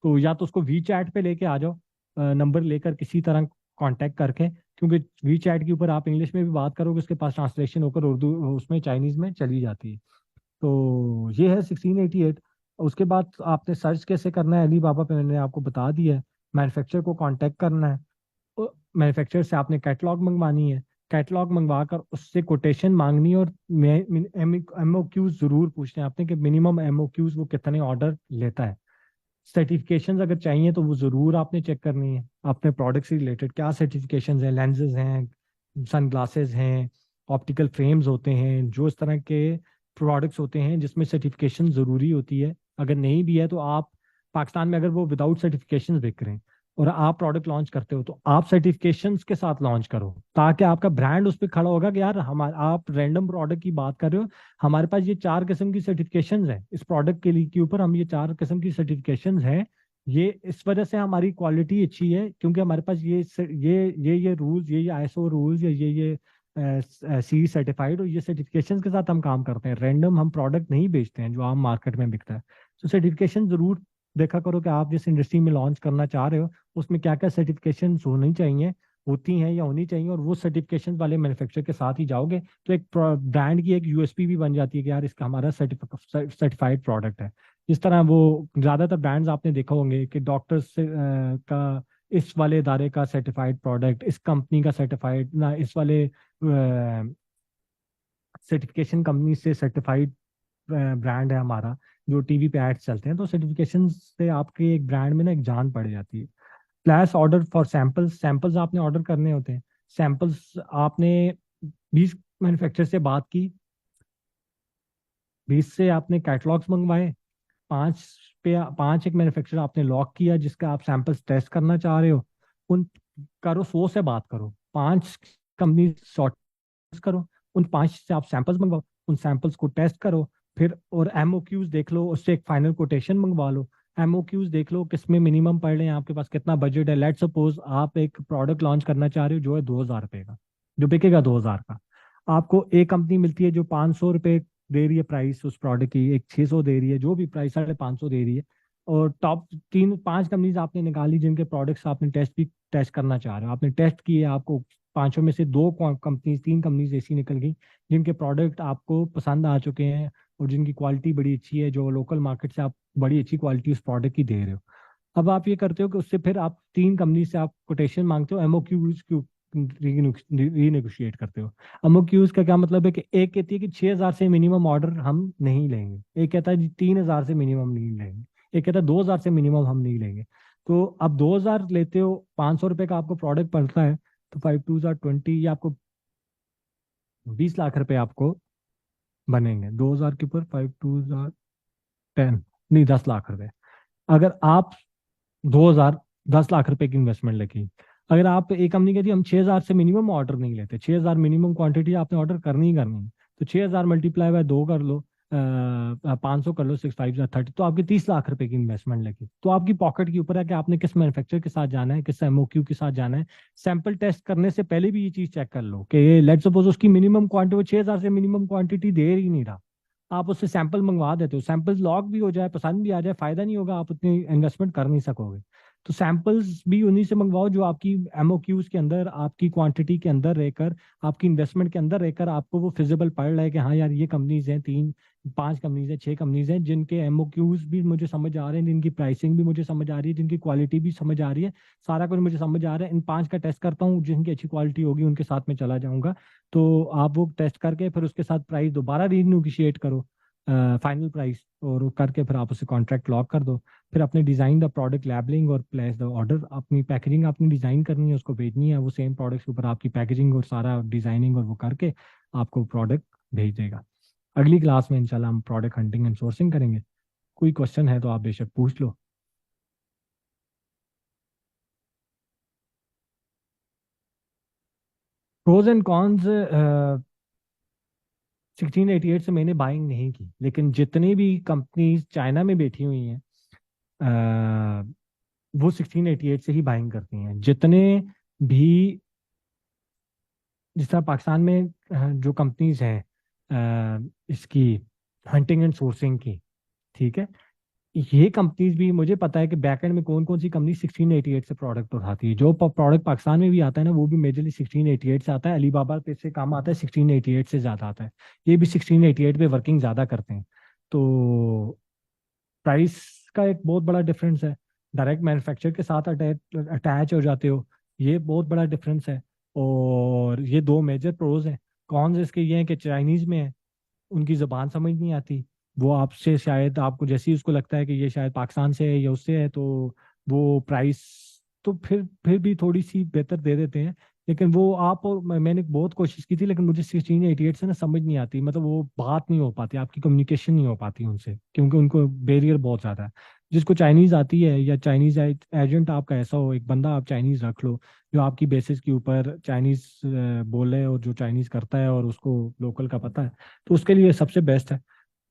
तो या तो उसको वी चैट पे लेके आ जाओ, नंबर लेकर किसी तरह कांटेक्ट करके, क्योंकि वी चैट के ऊपर आप इंग्लिश में भी बात करोगे उसके पास ट्रांसलेशन होकर उर्दू उसमें चाइनीज में चली जाती है। तो ये है 1688। उसके बाद आपने सर्च कैसे करना है अली बाबा पे मैंने आपको बता दिया है। मैन्युफैक्चरर को कांटेक्ट करना है, मैन्युफैक्चरर से आपने कैटलॉग मंगवानी है, कैटलॉग मंगवा कर उससे कोटेशन मांगनी है, और एमओक्यूज जरूर पूछने हैं आपने कि मिनिमम एमओक्यूज वो कितने ऑर्डर लेता है। सर्टिफिकेशंस अगर चाहिए तो वो ज़रूर आपने चेक करनी है, अपने प्रोडक्ट से रिलेटेड क्या सर्टिफिकेशंस हैं, लेंसेज हैं, सन ग्लासेस हैं, ऑप्टिकल फ्रेम्स होते हैं, जो इस तरह के प्रोडक्ट्स होते हैं जिसमें सर्टिफिकेशन ज़रूरी होती है। अगर नहीं भी है तो आप पाकिस्तान में अगर वो विदाउट सर्टिफिकेशन बिक रहे हैं और आप प्रोडक्ट लॉन्च करते हो, तो आप सर्टिफिकेशंस के साथ लॉन्च करो, ताकि आपका ब्रांड उस पर खड़ा होगा कि यार हमारा, आप रैंडम प्रोडक्ट की बात कर रहे हो, हमारे पास ये 4 किस्म की सर्टिफिकेशंस हैं इस प्रोडक्ट के लिए, के ऊपर हम ये 4 किस्म की सर्टिफिकेशंस हैं। ये इस वजह से हमारी क्वालिटी अच्छी है, क्योंकि हमारे पास ये रूल्स, ये आईएसओ रूल्स, या ये सी सर्टिफाइड और ये सर्टिफिकेशंस के साथ हम काम करते हैं। रैंडम हम प्रोडक्ट नहीं बेचते हैं जो आम मार्केट में बिकता है। तो सर्टिफिकेशन जरूर देखा करो कि आप जिस इंडस्ट्री में लॉन्च करना चाह रहे हो उसमें क्या क्या सर्टिफिकेशन होनी चाहिए, होती हैं या होनी चाहिए, और वो सर्टिफिकेशन वाले मैन्युफैक्चरर के साथ ही जाओगे तो एक ब्रांड की एक यूएसपी भी बन जाती है कि यार इसका हमारा सर्टिफाइड प्रोडक्ट है। जिस तरह वो ज्यादातर ब्रांड्स आपने देखा होंगे कि डॉक्टर्स का, इस वाले इदारे का सर्टिफाइड प्रोडक्ट, इस कंपनी का सर्टिफाइड ना, इस वाले सर्टिफिकेशन कंपनी से सर्टिफाइड ब्रांड है हमारा, जो टीवी पे एड्स चलते हैं। तो सर्टिफिकेशन से आपके एक ब्रांड में ना एक जान पड़ जाती है। Place order for samples, samples आपने ऑर्डर करने होते हैं। सैंपल्स आपने 20 मैन्युफैक्चरर से बात की, 20 से आपने कैटलॉग्स मंगवाए, 5 एक मैन्युफैक्चरर आपने लॉक किया जिसका आप सैंपल्स टेस्ट करना चाह रहे हो। उन करो 100 से बात करो, 5 कंपनी शॉर्ट करो, उन 5 से आप सैंपल्स मंगवाओ, उन सैंपल्स को टेस्ट करो, फिर और एमओक्यूज देख लो, उससे एक फाइनल कोटेशन मंगवा लो। एमओक्यूज देख लो किसमें मिनिमम पड़ रहे हैं, आपके पास कितना बजट है। लेट सपोज आप एक प्रोडक्ट लॉन्च करना चाह रहे हो जो है 2000 रुपए का, जो बिकेगा 2000 का, आपको एक कंपनी मिलती है जो 500 रुपए दे रही है प्राइस उस प्रोडक्ट की, एक 600 दे रही है, जो भी प्राइस 550 दे रही है। और टॉप 3 5 कंपनीज आपने निकाली जिनके प्रोडक्ट्स आपने टेस्ट करना चाह रहे हो, आपने टेस्ट किए, आपको पांचों में से 2 कंपनीज 3 कंपनीज ऐसी निकल गई जिनके प्रोडक्ट आपको पसंद आ चुके हैं और जिनकी क्वालिटी बड़ी अच्छी है, जो लोकल मार्केट से आप बड़ी अच्छी क्वालिटी उस प्रोडक्ट की दे रहे हो। अब आप ये करते हो कि उससे फिर आप 3 कंपनी से आप कोटेशन मांगते हो, एमओक्यूज की रीनेगोशिएट करते हो। एमओक्यूज का क्या मतलब है कि एक कहती है कि 6000 से मिनिमम ऑर्डर हम नहीं लेंगे, एक कहता है जी 3000 से मिनिमम नहीं लेंगे, एक कहता है 2000 से मिनिमम हम नहीं लेंगे। तो अब 2000 लेते हो, 500 रुपए का आपको प्रोडक्ट पड़ता है, तो 5 2 20, ये आपको 20 लाख रुपए आपको बनेंगे 2000 के ऊपर, 5 2 10, नहीं 10 लाख रुपए। अगर आप 2000, 10 लाख रुपए की इन्वेस्टमेंट लगी। अगर आप एक कंपनी कहती है हम 6000 से मिनिमम ऑर्डर नहीं लेते, 6000 मिनिमम क्वांटिटी आपने ऑर्डर करनी ही करनी है, तो 6000 मल्टीप्लाई बाय 2 कर लो, 500 कर लो, 6 5 30, तो आपकी 30 लाख रुपए की इन्वेस्टमेंट लगी। तो आपकी पॉकेट के ऊपर है कि आपने किस मैन्युफैक्चरर के साथ जाना है, किस एमओक्यू के साथ जाना है। सैंपल टेस्ट करने से पहले भी ये चीज चेक कर लो कि लेट सपोज उसकी मिनिमम क्वांटिटी, वो 6000 से मिनिमम क्वांटिटी दे ही नहीं रहा, आप उससे सैंपल मंगवा देते हो, सैंपल लॉक भी हो जाए, पसंद भी आ जाए, फायदा नहीं होगा, आप उतनी इन्वेस्टमेंट कर नहीं सकोगे। तो सैंपल्स भी उन्हीं से मंगवाओ जो आपकी एमओक्यूज के अंदर, आपकी क्वांटिटी के अंदर रहकर, आपकी इन्वेस्टमेंट के अंदर रहकर आपको वो फिजिबल पड़ रहा है कि हाँ यार ये कंपनीज हैं, 3 5 कंपनीज हैं, 6 कंपनीज हैं जिनके एमओक्यूज भी मुझे समझ आ रहे हैं, जिनकी प्राइसिंग भी मुझे समझ आ रही है, जिनकी क्वालिटी भी समझ आ रही है, सारा कुछ मुझे समझ आ रहा है। इन 5 का टेस्ट करता हूँ, जिनकी अच्छी क्वालिटी होगी उनके साथ में चला जाऊंगा। तो आप वो टेस्ट करके फिर उसके साथ प्राइस दोबारा रीनेगोशिएट करो, फाइनल प्राइस, और वो करके फिर आप उसे कॉन्ट्रैक्ट लॉक कर दो। फिर अपने डिजाइन द प्रोडक्ट लेबलिंग और प्लेस द ऑर्डर, अपनी पैकेजिंग आपने डिजाइन करनी है, उसको भेजनी है, वो सेम प्रोडक्ट्स के ऊपर आपकी पैकेजिंग और सारा डिजाइनिंग और वो करके आपको प्रोडक्ट भेज देगा। अगली क्लास में इंशाल्लाह हम प्रोडक्ट हंटिंग एंड सोर्सिंग करेंगे। कोई क्वेश्चन है तो आप बेशक पूछ लो। प्रोज एंड कॉन्स, 1688 से मैंने बाइंग नहीं की, लेकिन जितनी भी कंपनीज चाइना में बैठी हुई हैं वो 1688 से ही बाइंग करती हैं। जितने भी, जिस तरह पाकिस्तान में जो कंपनीज हैं इसकी हंटिंग एंड सोर्सिंग की, ठीक है, ये कंपनीज भी, मुझे पता है कि बैकएंड में कौन कौन सी कंपनी 1688 से प्रोडक्ट उठाती है। जो प्रोडक्ट पाकिस्तान में भी आता है ना, वो भी मेजरली 1688 से आता है। अलीबाबा पे से काम आता है, 1688 से ज़्यादा आता है। ये भी 1688 पे वर्किंग ज़्यादा करते हैं। तो प्राइस का एक बहुत बड़ा डिफरेंस है। डायरेक्ट मैन्युफैक्चर के साथ अटैच हो जाते हो, ये बहुत बड़ा डिफरेंस है। और ये दो मेजर प्रोज हैं। कॉन्स इसके ये हैं कि चाइनीज में है, उनकी जबान समझ नहीं आती। वो आपसे शायद, आपको जैसे ही उसको लगता है कि ये शायद पाकिस्तान से है या उससे है, तो वो प्राइस तो फिर भी थोड़ी सी बेहतर दे देते हैं। लेकिन वो आप और मैंने बहुत कोशिश की थी, लेकिन मुझे 1688 से ना समझ नहीं आती, मतलब वो बात नहीं हो पाती, आपकी कम्युनिकेशन नहीं हो पाती उनसे, क्योंकि उनको बैरियर बहुत ज़्यादा है। जिसको चाइनीज आती है, या चाइनीज एजेंट आपका ऐसा हो, एक बंदा आप चाइनीज रख लो जो आपकी बेसिस के ऊपर चाइनीज बोले और जो चाइनीज करता है और उसको लोकल का पता है, तो उसके लिए सबसे बेस्ट है।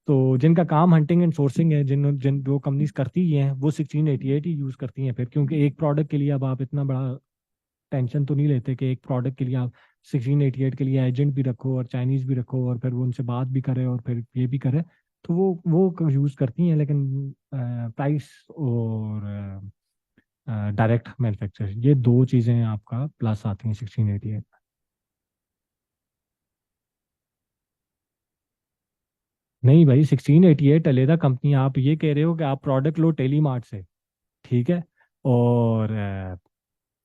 तो जिनका काम हंटिंग एंड सोर्सिंग है, जिन जिन जो कंपनीज करती ही हैं, वो 1688 ही यूज करती हैं फिर, क्योंकि एक प्रोडक्ट के लिए अब आप इतना बड़ा टेंशन तो नहीं लेते कि एक प्रोडक्ट के लिए आप 1688 के लिए एजेंट भी रखो और चाइनीज भी रखो और फिर वो उनसे बात भी करे और फिर ये भी करे। तो वो यूज करती हैं, लेकिन प्राइस और डायरेक्ट मैन्युफैक्चर, ये दो चीजें आपका प्लस आती हैं 1688। नहीं भाई, 1688 अलहदा कंपनी। आप ये कह रहे हो कि आप प्रोडक्ट लो टेलीमार्ट से, ठीक है, और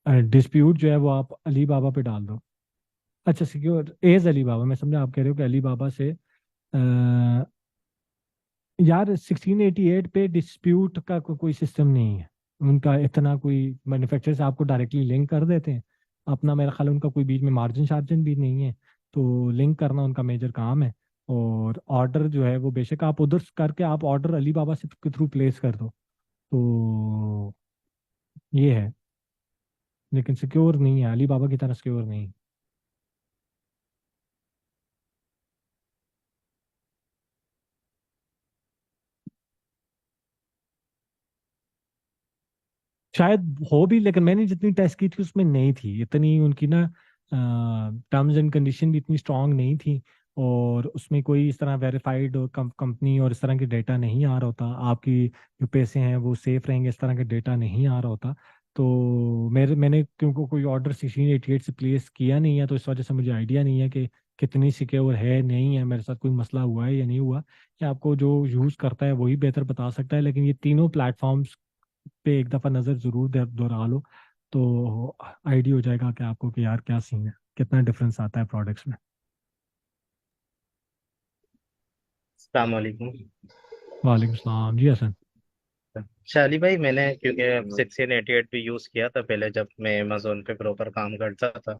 डिस्प्यूट जो है वो आप अली बाबा पे डाल दो। अच्छा, सिक्योर एज अली बाबा, मैं समझा आप कह रहे हो कि अली बाबा से यार 1688 पे डिस्प्यूट का कोई सिस्टम नहीं है। उनका इतना कोई मैन्युफैक्चरर से आपको डायरेक्टली लिंक कर देते हैं अपना, मेरा ख्याल है उनका कोई बीच में मार्जिन शार्जिन भी नहीं है। तो लिंक करना उनका मेजर काम है। और ऑर्डर जो है वो बेशक आप उधर करके आप ऑर्डर अली बाबा से के थ्रू प्लेस कर दो, तो ये है। लेकिन सिक्योर नहीं है, अली बाबा की तरह सिक्योर नहीं। शायद हो भी, लेकिन मैंने जितनी टेस्ट की थी उसमें नहीं थी इतनी उनकी ना, टर्म्स एंड कंडीशन भी इतनी स्ट्रांग नहीं थी। और उसमें कोई इस तरह वेरीफाइड कंपनी और इस तरह के डेटा नहीं आ रहा होता, आपकी जो पैसे हैं वो सेफ रहेंगे, इस तरह के डेटा नहीं आ रहा होता। तो मैंने क्योंकि कोई ऑर्डर 1688 से प्लेस किया नहीं है, तो इस वजह से मुझे आइडिया नहीं है कि कितनी सिक्योर है, नहीं है, मेरे साथ कोई मसला हुआ है या नहीं हुआ। या आपको जो यूज़ करता है वही बेहतर बता सकता है। लेकिन ये तीनों प्लेटफॉर्म्स पे एक दफ़ा नज़र ज़रूर दोहरा लो, तो आइडिया हो जाएगा कि आपको कि यार क्या सीन है, कितना डिफरेंस आता है प्रोडक्ट्स में।
अस्सलाम वालेकुम।
वालेकुम सलाम जी हसन।
शाली भाई, मैंने क्योंकि 1688 भी यूज़ किया था पहले जब मैं अमेजोन पे प्रॉपर काम करता था,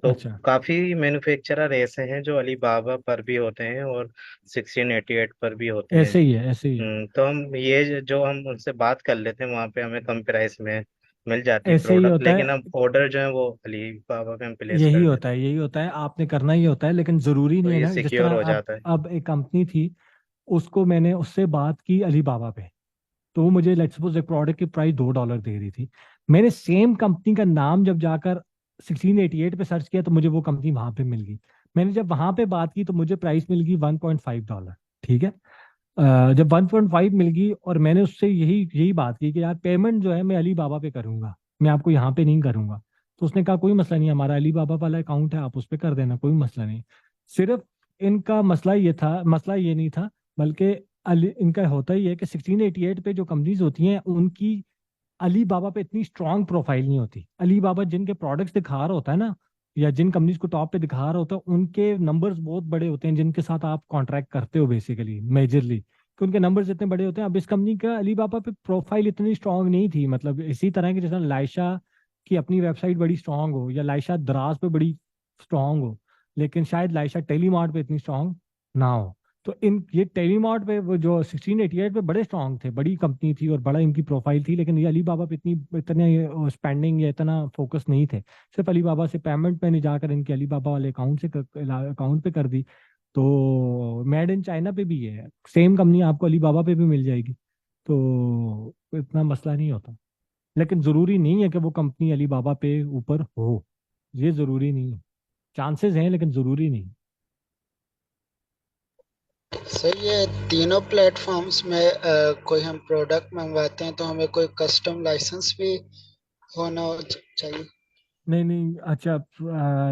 तो
अच्छा,
काफ़ी मैन्युफैक्चरर ऐसे हैं जो अली बाबा पर भी होते हैं और 1688 पर भी होते हैं।
ऐसे ही है, ऐसे ही है,
तो हम ये जो हम उनसे बात कर लेते हैं वहाँ पे हमें कम प्राइस में मिल जाती
ऐसे ही
प्रोडक्ट,
होता
लेकिन
है,
अब ऑर्डर जो है वो अली बाबा पे हम प्लेस
यही
कर
होता
देते
है,
हैं,
यही होता है, आपने करना ही होता है। लेकिन ज़रूरी
तो
नहीं है
ये
ना, जिस
सिक्योर
तरह
हो
अब
जाता है।
अब एक कंपनी थी, उसको मैंने उससे बात की अली बाबा पे, तो वो मुझे लेट्स सपोज एक प्रोडक्ट की प्राइस $2 दे रही थी। मैंने सेम कंपनी का नाम जब जाकर 1688 पे सर्च किया तो मुझे वो कंपनी वहां पे मिल गई। मैंने जब वहां पे बात की तो मुझे प्राइस मिल गई $1.5। ठीक है, जब 1.5 मिल गई और मैंने उससे यही यही बात की कि यार पेमेंट जो है मैं अली बाबा पे करूंगा, मैं आपको यहाँ पे नहीं करूंगा। तो उसने कहा कोई मसला नहीं, हमारा अली बाबा वाला अकाउंट है, आप उस पर कर देना, कोई मसला नहीं। सिर्फ इनका मसला ये नहीं था, बल्कि इनका होता ही है कि 1688 पे जो कंपनीज होती हैं उनकी अली बाबा पे इतनी स्ट्रांग प्रोफाइल नहीं होती। अली बाबा जिनके प्रोडक्ट्स दिखा रहा होता है ना, या जिन कंपनीज को टॉप पे दिखा रहा होता है, उनके नंबर्स बहुत बड़े होते हैं जिनके साथ आप कॉन्ट्रैक्ट करते हो बेसिकली मेजरली, कि उनके नंबर्स इतने बड़े होते हैं। अब इस कंपनी का अली बाबा पे प्रोफाइल इतनी स्ट्रांग नहीं थी, मतलब इसी तरह की जैसे लाइशा की अपनी वेबसाइट बड़ी स्ट्रांग हो, या लाइशा दराज पे बड़ी स्ट्रांग हो, लेकिन शायद लाइशा टेलीमार्ट पे इतनी स्ट्रांग ना हो। तो इन ये टेलीमार्ट पे वो जो 1688 पे बड़े स्ट्रांग थे, बड़ी कंपनी थी और बड़ा इनकी प्रोफाइल थी, लेकिन ये अली बाबा पे इतने स्पेंडिंग या इतना फोकस नहीं थे। सिर्फ अली बाबा से पेमेंट मैंने जाकर इनके अली बाबा वाले अकाउंट पे कर दी। तो मेड इन चाइना पे भी है, सेम कंपनी आपको अली बाबा पे भी मिल जाएगी, तो इतना मसला नहीं होता। लेकिन जरूरी नहीं है कि वो कंपनी अली बाबा पे ऊपर हो, ये जरूरी नहीं है। चांसेस हैं लेकिन जरूरी नहीं।
सर ये तीनों प्लेटफॉर्म्स में कोई हम प्रोडक्ट मंगवाते हैं तो हमें कोई कस्टम लाइसेंस भी होना चाहिए।
नहीं नहीं, अच्छा,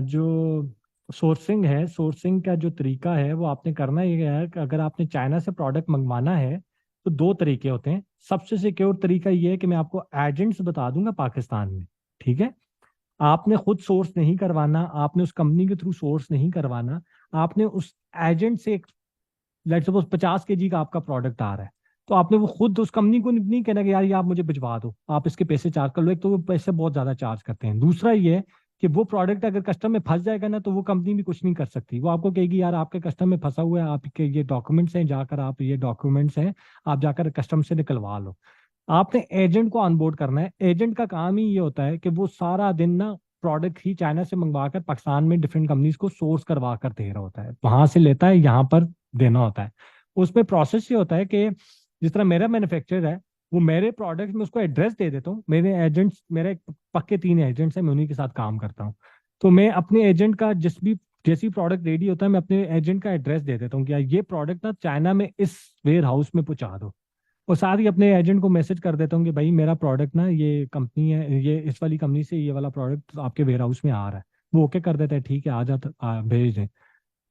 जो सोर्सिंग है, सोर्सिंग का जो तरीका है वो आपने करना ये है कि अगर आपने चाइना से प्रोडक्ट मंगवाना है तो दो तरीके होते हैं। सबसे सिक्योर तरीका ये है कि मैं आपको एजेंट्स बता दूंगा पाकिस्तान में, ठीक है। आपने खुद सोर्स नहीं करवाना, आपने उस कंपनी के थ्रू सोर्स नहीं करवाना। आपने उस एजेंट से, लेट सपोज 50 kg का आपका प्रोडक्ट आ रहा है, तो आपने वो खुद उस कंपनी को नहीं कहना कि यार ये आप मुझे भिजवा दो, आप इसके पैसे चार्ज कर लो। एक तो वो पैसे बहुत ज्यादा चार्ज करते हैं, दूसरा ये है कि वो प्रोडक्ट अगर कस्टम में फंस जाएगा ना तो वो कंपनी भी कुछ नहीं कर सकती। वो आपको कहेगी यार आपके कस्टम में फंसा हुआ है, आपके ये डॉक्यूमेंट्स हैं, जाकर आप ये डॉक्यूमेंट्स हैं, आप जाकर कस्टम से निकलवा लो। आपने एजेंट को ऑनबोर्ड करना है। एजेंट का काम ही ये होता है कि वो सारा दिन ना प्रोडक्ट ही चाइना से मंगवा कर पाकिस्तान में डिफरेंट कंपनीज को सोर्स करवा कर दे रहा होता है, वहां से लेता है, यहाँ पर देना होता है। उसमें प्रोसेस ये होता है कि जिस तरह मेरा मैन्युफैक्चरर है, वो मेरे प्रोडक्ट में उसको एड्रेस दे देता हूँ। मेरे एजेंट्स, मेरे पक्के 3 एजेंट्स हैं, मैं उन्हीं के साथ काम करता हूँ। तो मैं अपने एजेंट का जैसी प्रोडक्ट रेडी होता है, मैं अपने एजेंट का एड्रेस दे देता हूँ कि यार ये प्रोडक्ट ना चाइना में इस वेयर हाउस में पहुंचा दो। और साथ ही अपने एजेंट को मैसेज कर देता हूँ कि भाई मेरा प्रोडक्ट ना ये कंपनी है, ये इस वाली कंपनी से ये वाला प्रोडक्ट आपके वेयर हाउस में आ रहा है। वो ओके कर देता है, ठीक है आ जाता, भेज दें।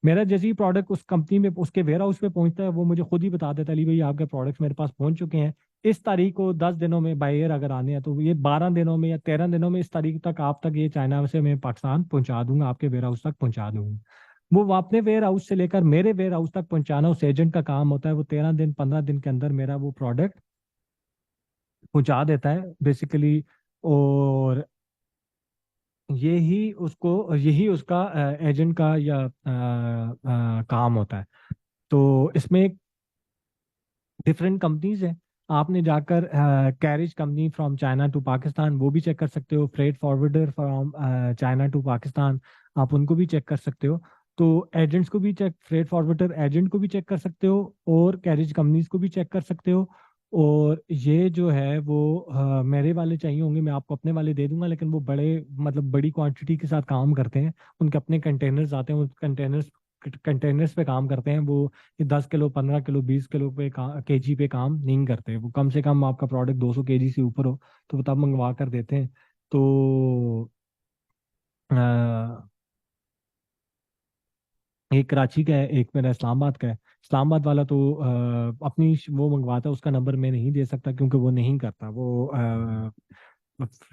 मेरा जैसे ही प्रोडक्ट उस कंपनी में उसके वेयर हाउस पे पहुंचता है, वो मुझे खुद ही बता देता है, अली भाई आपके प्रोडक्ट्स मेरे पास पहुंच चुके हैं, इस तारीख को 10 दिनों में बाय एयर अगर आने हैं तो ये 12 दिनों में या 13 दिनों में, इस तारीख तक आप तक ये चाइना से मैं पाकिस्तान पहुंचा दूंगा, आपके वेयर हाउस तक पहुंचा दूंगा। वो अपने वेयर हाउस से लेकर मेरे वेयर हाउस तक पहुंचाना उस एजेंट का काम होता है। वो 13 दिन 15 दिन के अंदर मेरा वो प्रोडक्ट पहुंचा देता है बेसिकली। और यही उसका एजेंट का या काम होता है। तो इसमें डिफरेंट कंपनीज हैं। आपने जाकर carriage company from China to Pakistan वो भी चेक कर सकते हो, freight forwarder from China to Pakistan आप उनको भी चेक कर सकते हो। तो एजेंट्स को भी चेक, फ्रेट फॉरवर्डर एजेंट को भी चेक कर सकते हो, और कैरिज कंपनीज को भी चेक कर सकते हो। और ये जो है वो मेरे वाले चाहिए होंगे, मैं आपको अपने वाले दे दूंगा, लेकिन वो बड़े मतलब बड़ी क्वांटिटी के साथ काम करते हैं। उनके अपने कंटेनर्स आते हैं, उस कंटेनर्स पे काम करते हैं वो। ये 10 किलो 15 किलो 20 किलो पे केजी पे काम नहीं करते। वो कम से कम आपका प्रोडक्ट 200 kg से ऊपर हो तो वो तब मंगवा कर देते हैं। तो एक कराची का है, एक मेरा इस्लामाबाद का है। इस्लामाबाद वाला तो अपनी वो मंगवाता है, उसका नंबर मैं नहीं दे सकता क्योंकि वो नहीं करता, वो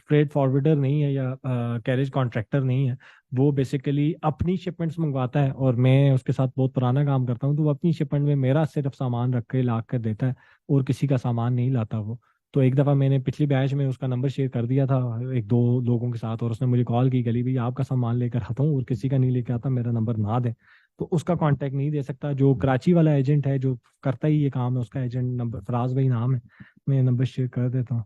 फ्रेट फॉरवर्डर नहीं है या कैरेज कॉन्ट्रैक्टर नहीं है। वो बेसिकली अपनी शिपमेंट्स मंगवाता है और मैं उसके साथ बहुत पुराना काम करता हूँ, तो वो अपनी शिपमेंट में मेरा सिर्फ सामान रख के ला कर देता है, और किसी का सामान नहीं लाता वो। तो एक दफ़ा मैंने पिछली बैच में उसका नंबर शेयर कर दिया था एक दो लोगों के साथ, और उसने मुझे कॉल की, गली भाई आपका सामान लेकर आता हूँ और किसी का नहीं लेके आता, मेरा नंबर ना दे। तो उसका कांटेक्ट नहीं दे सकता। जो कराची वाला एजेंट है जो करता ही ये काम है, उसका एजेंट नंबर फराज भाई नाम है, मैं नंबर शेयर कर देता हूँ।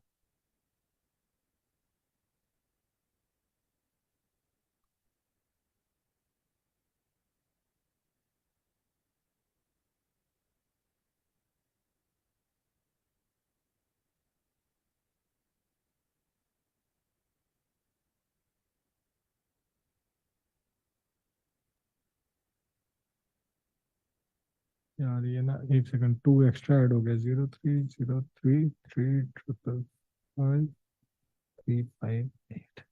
यार ये ना, एक सेकंड, 2 एक्स्ट्रा ऐड हो गया, 0303555358।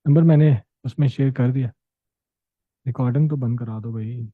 नंबर मैंने उसमें शेयर कर दिया। रिकॉर्डिंग तो बंद करा दो भाई।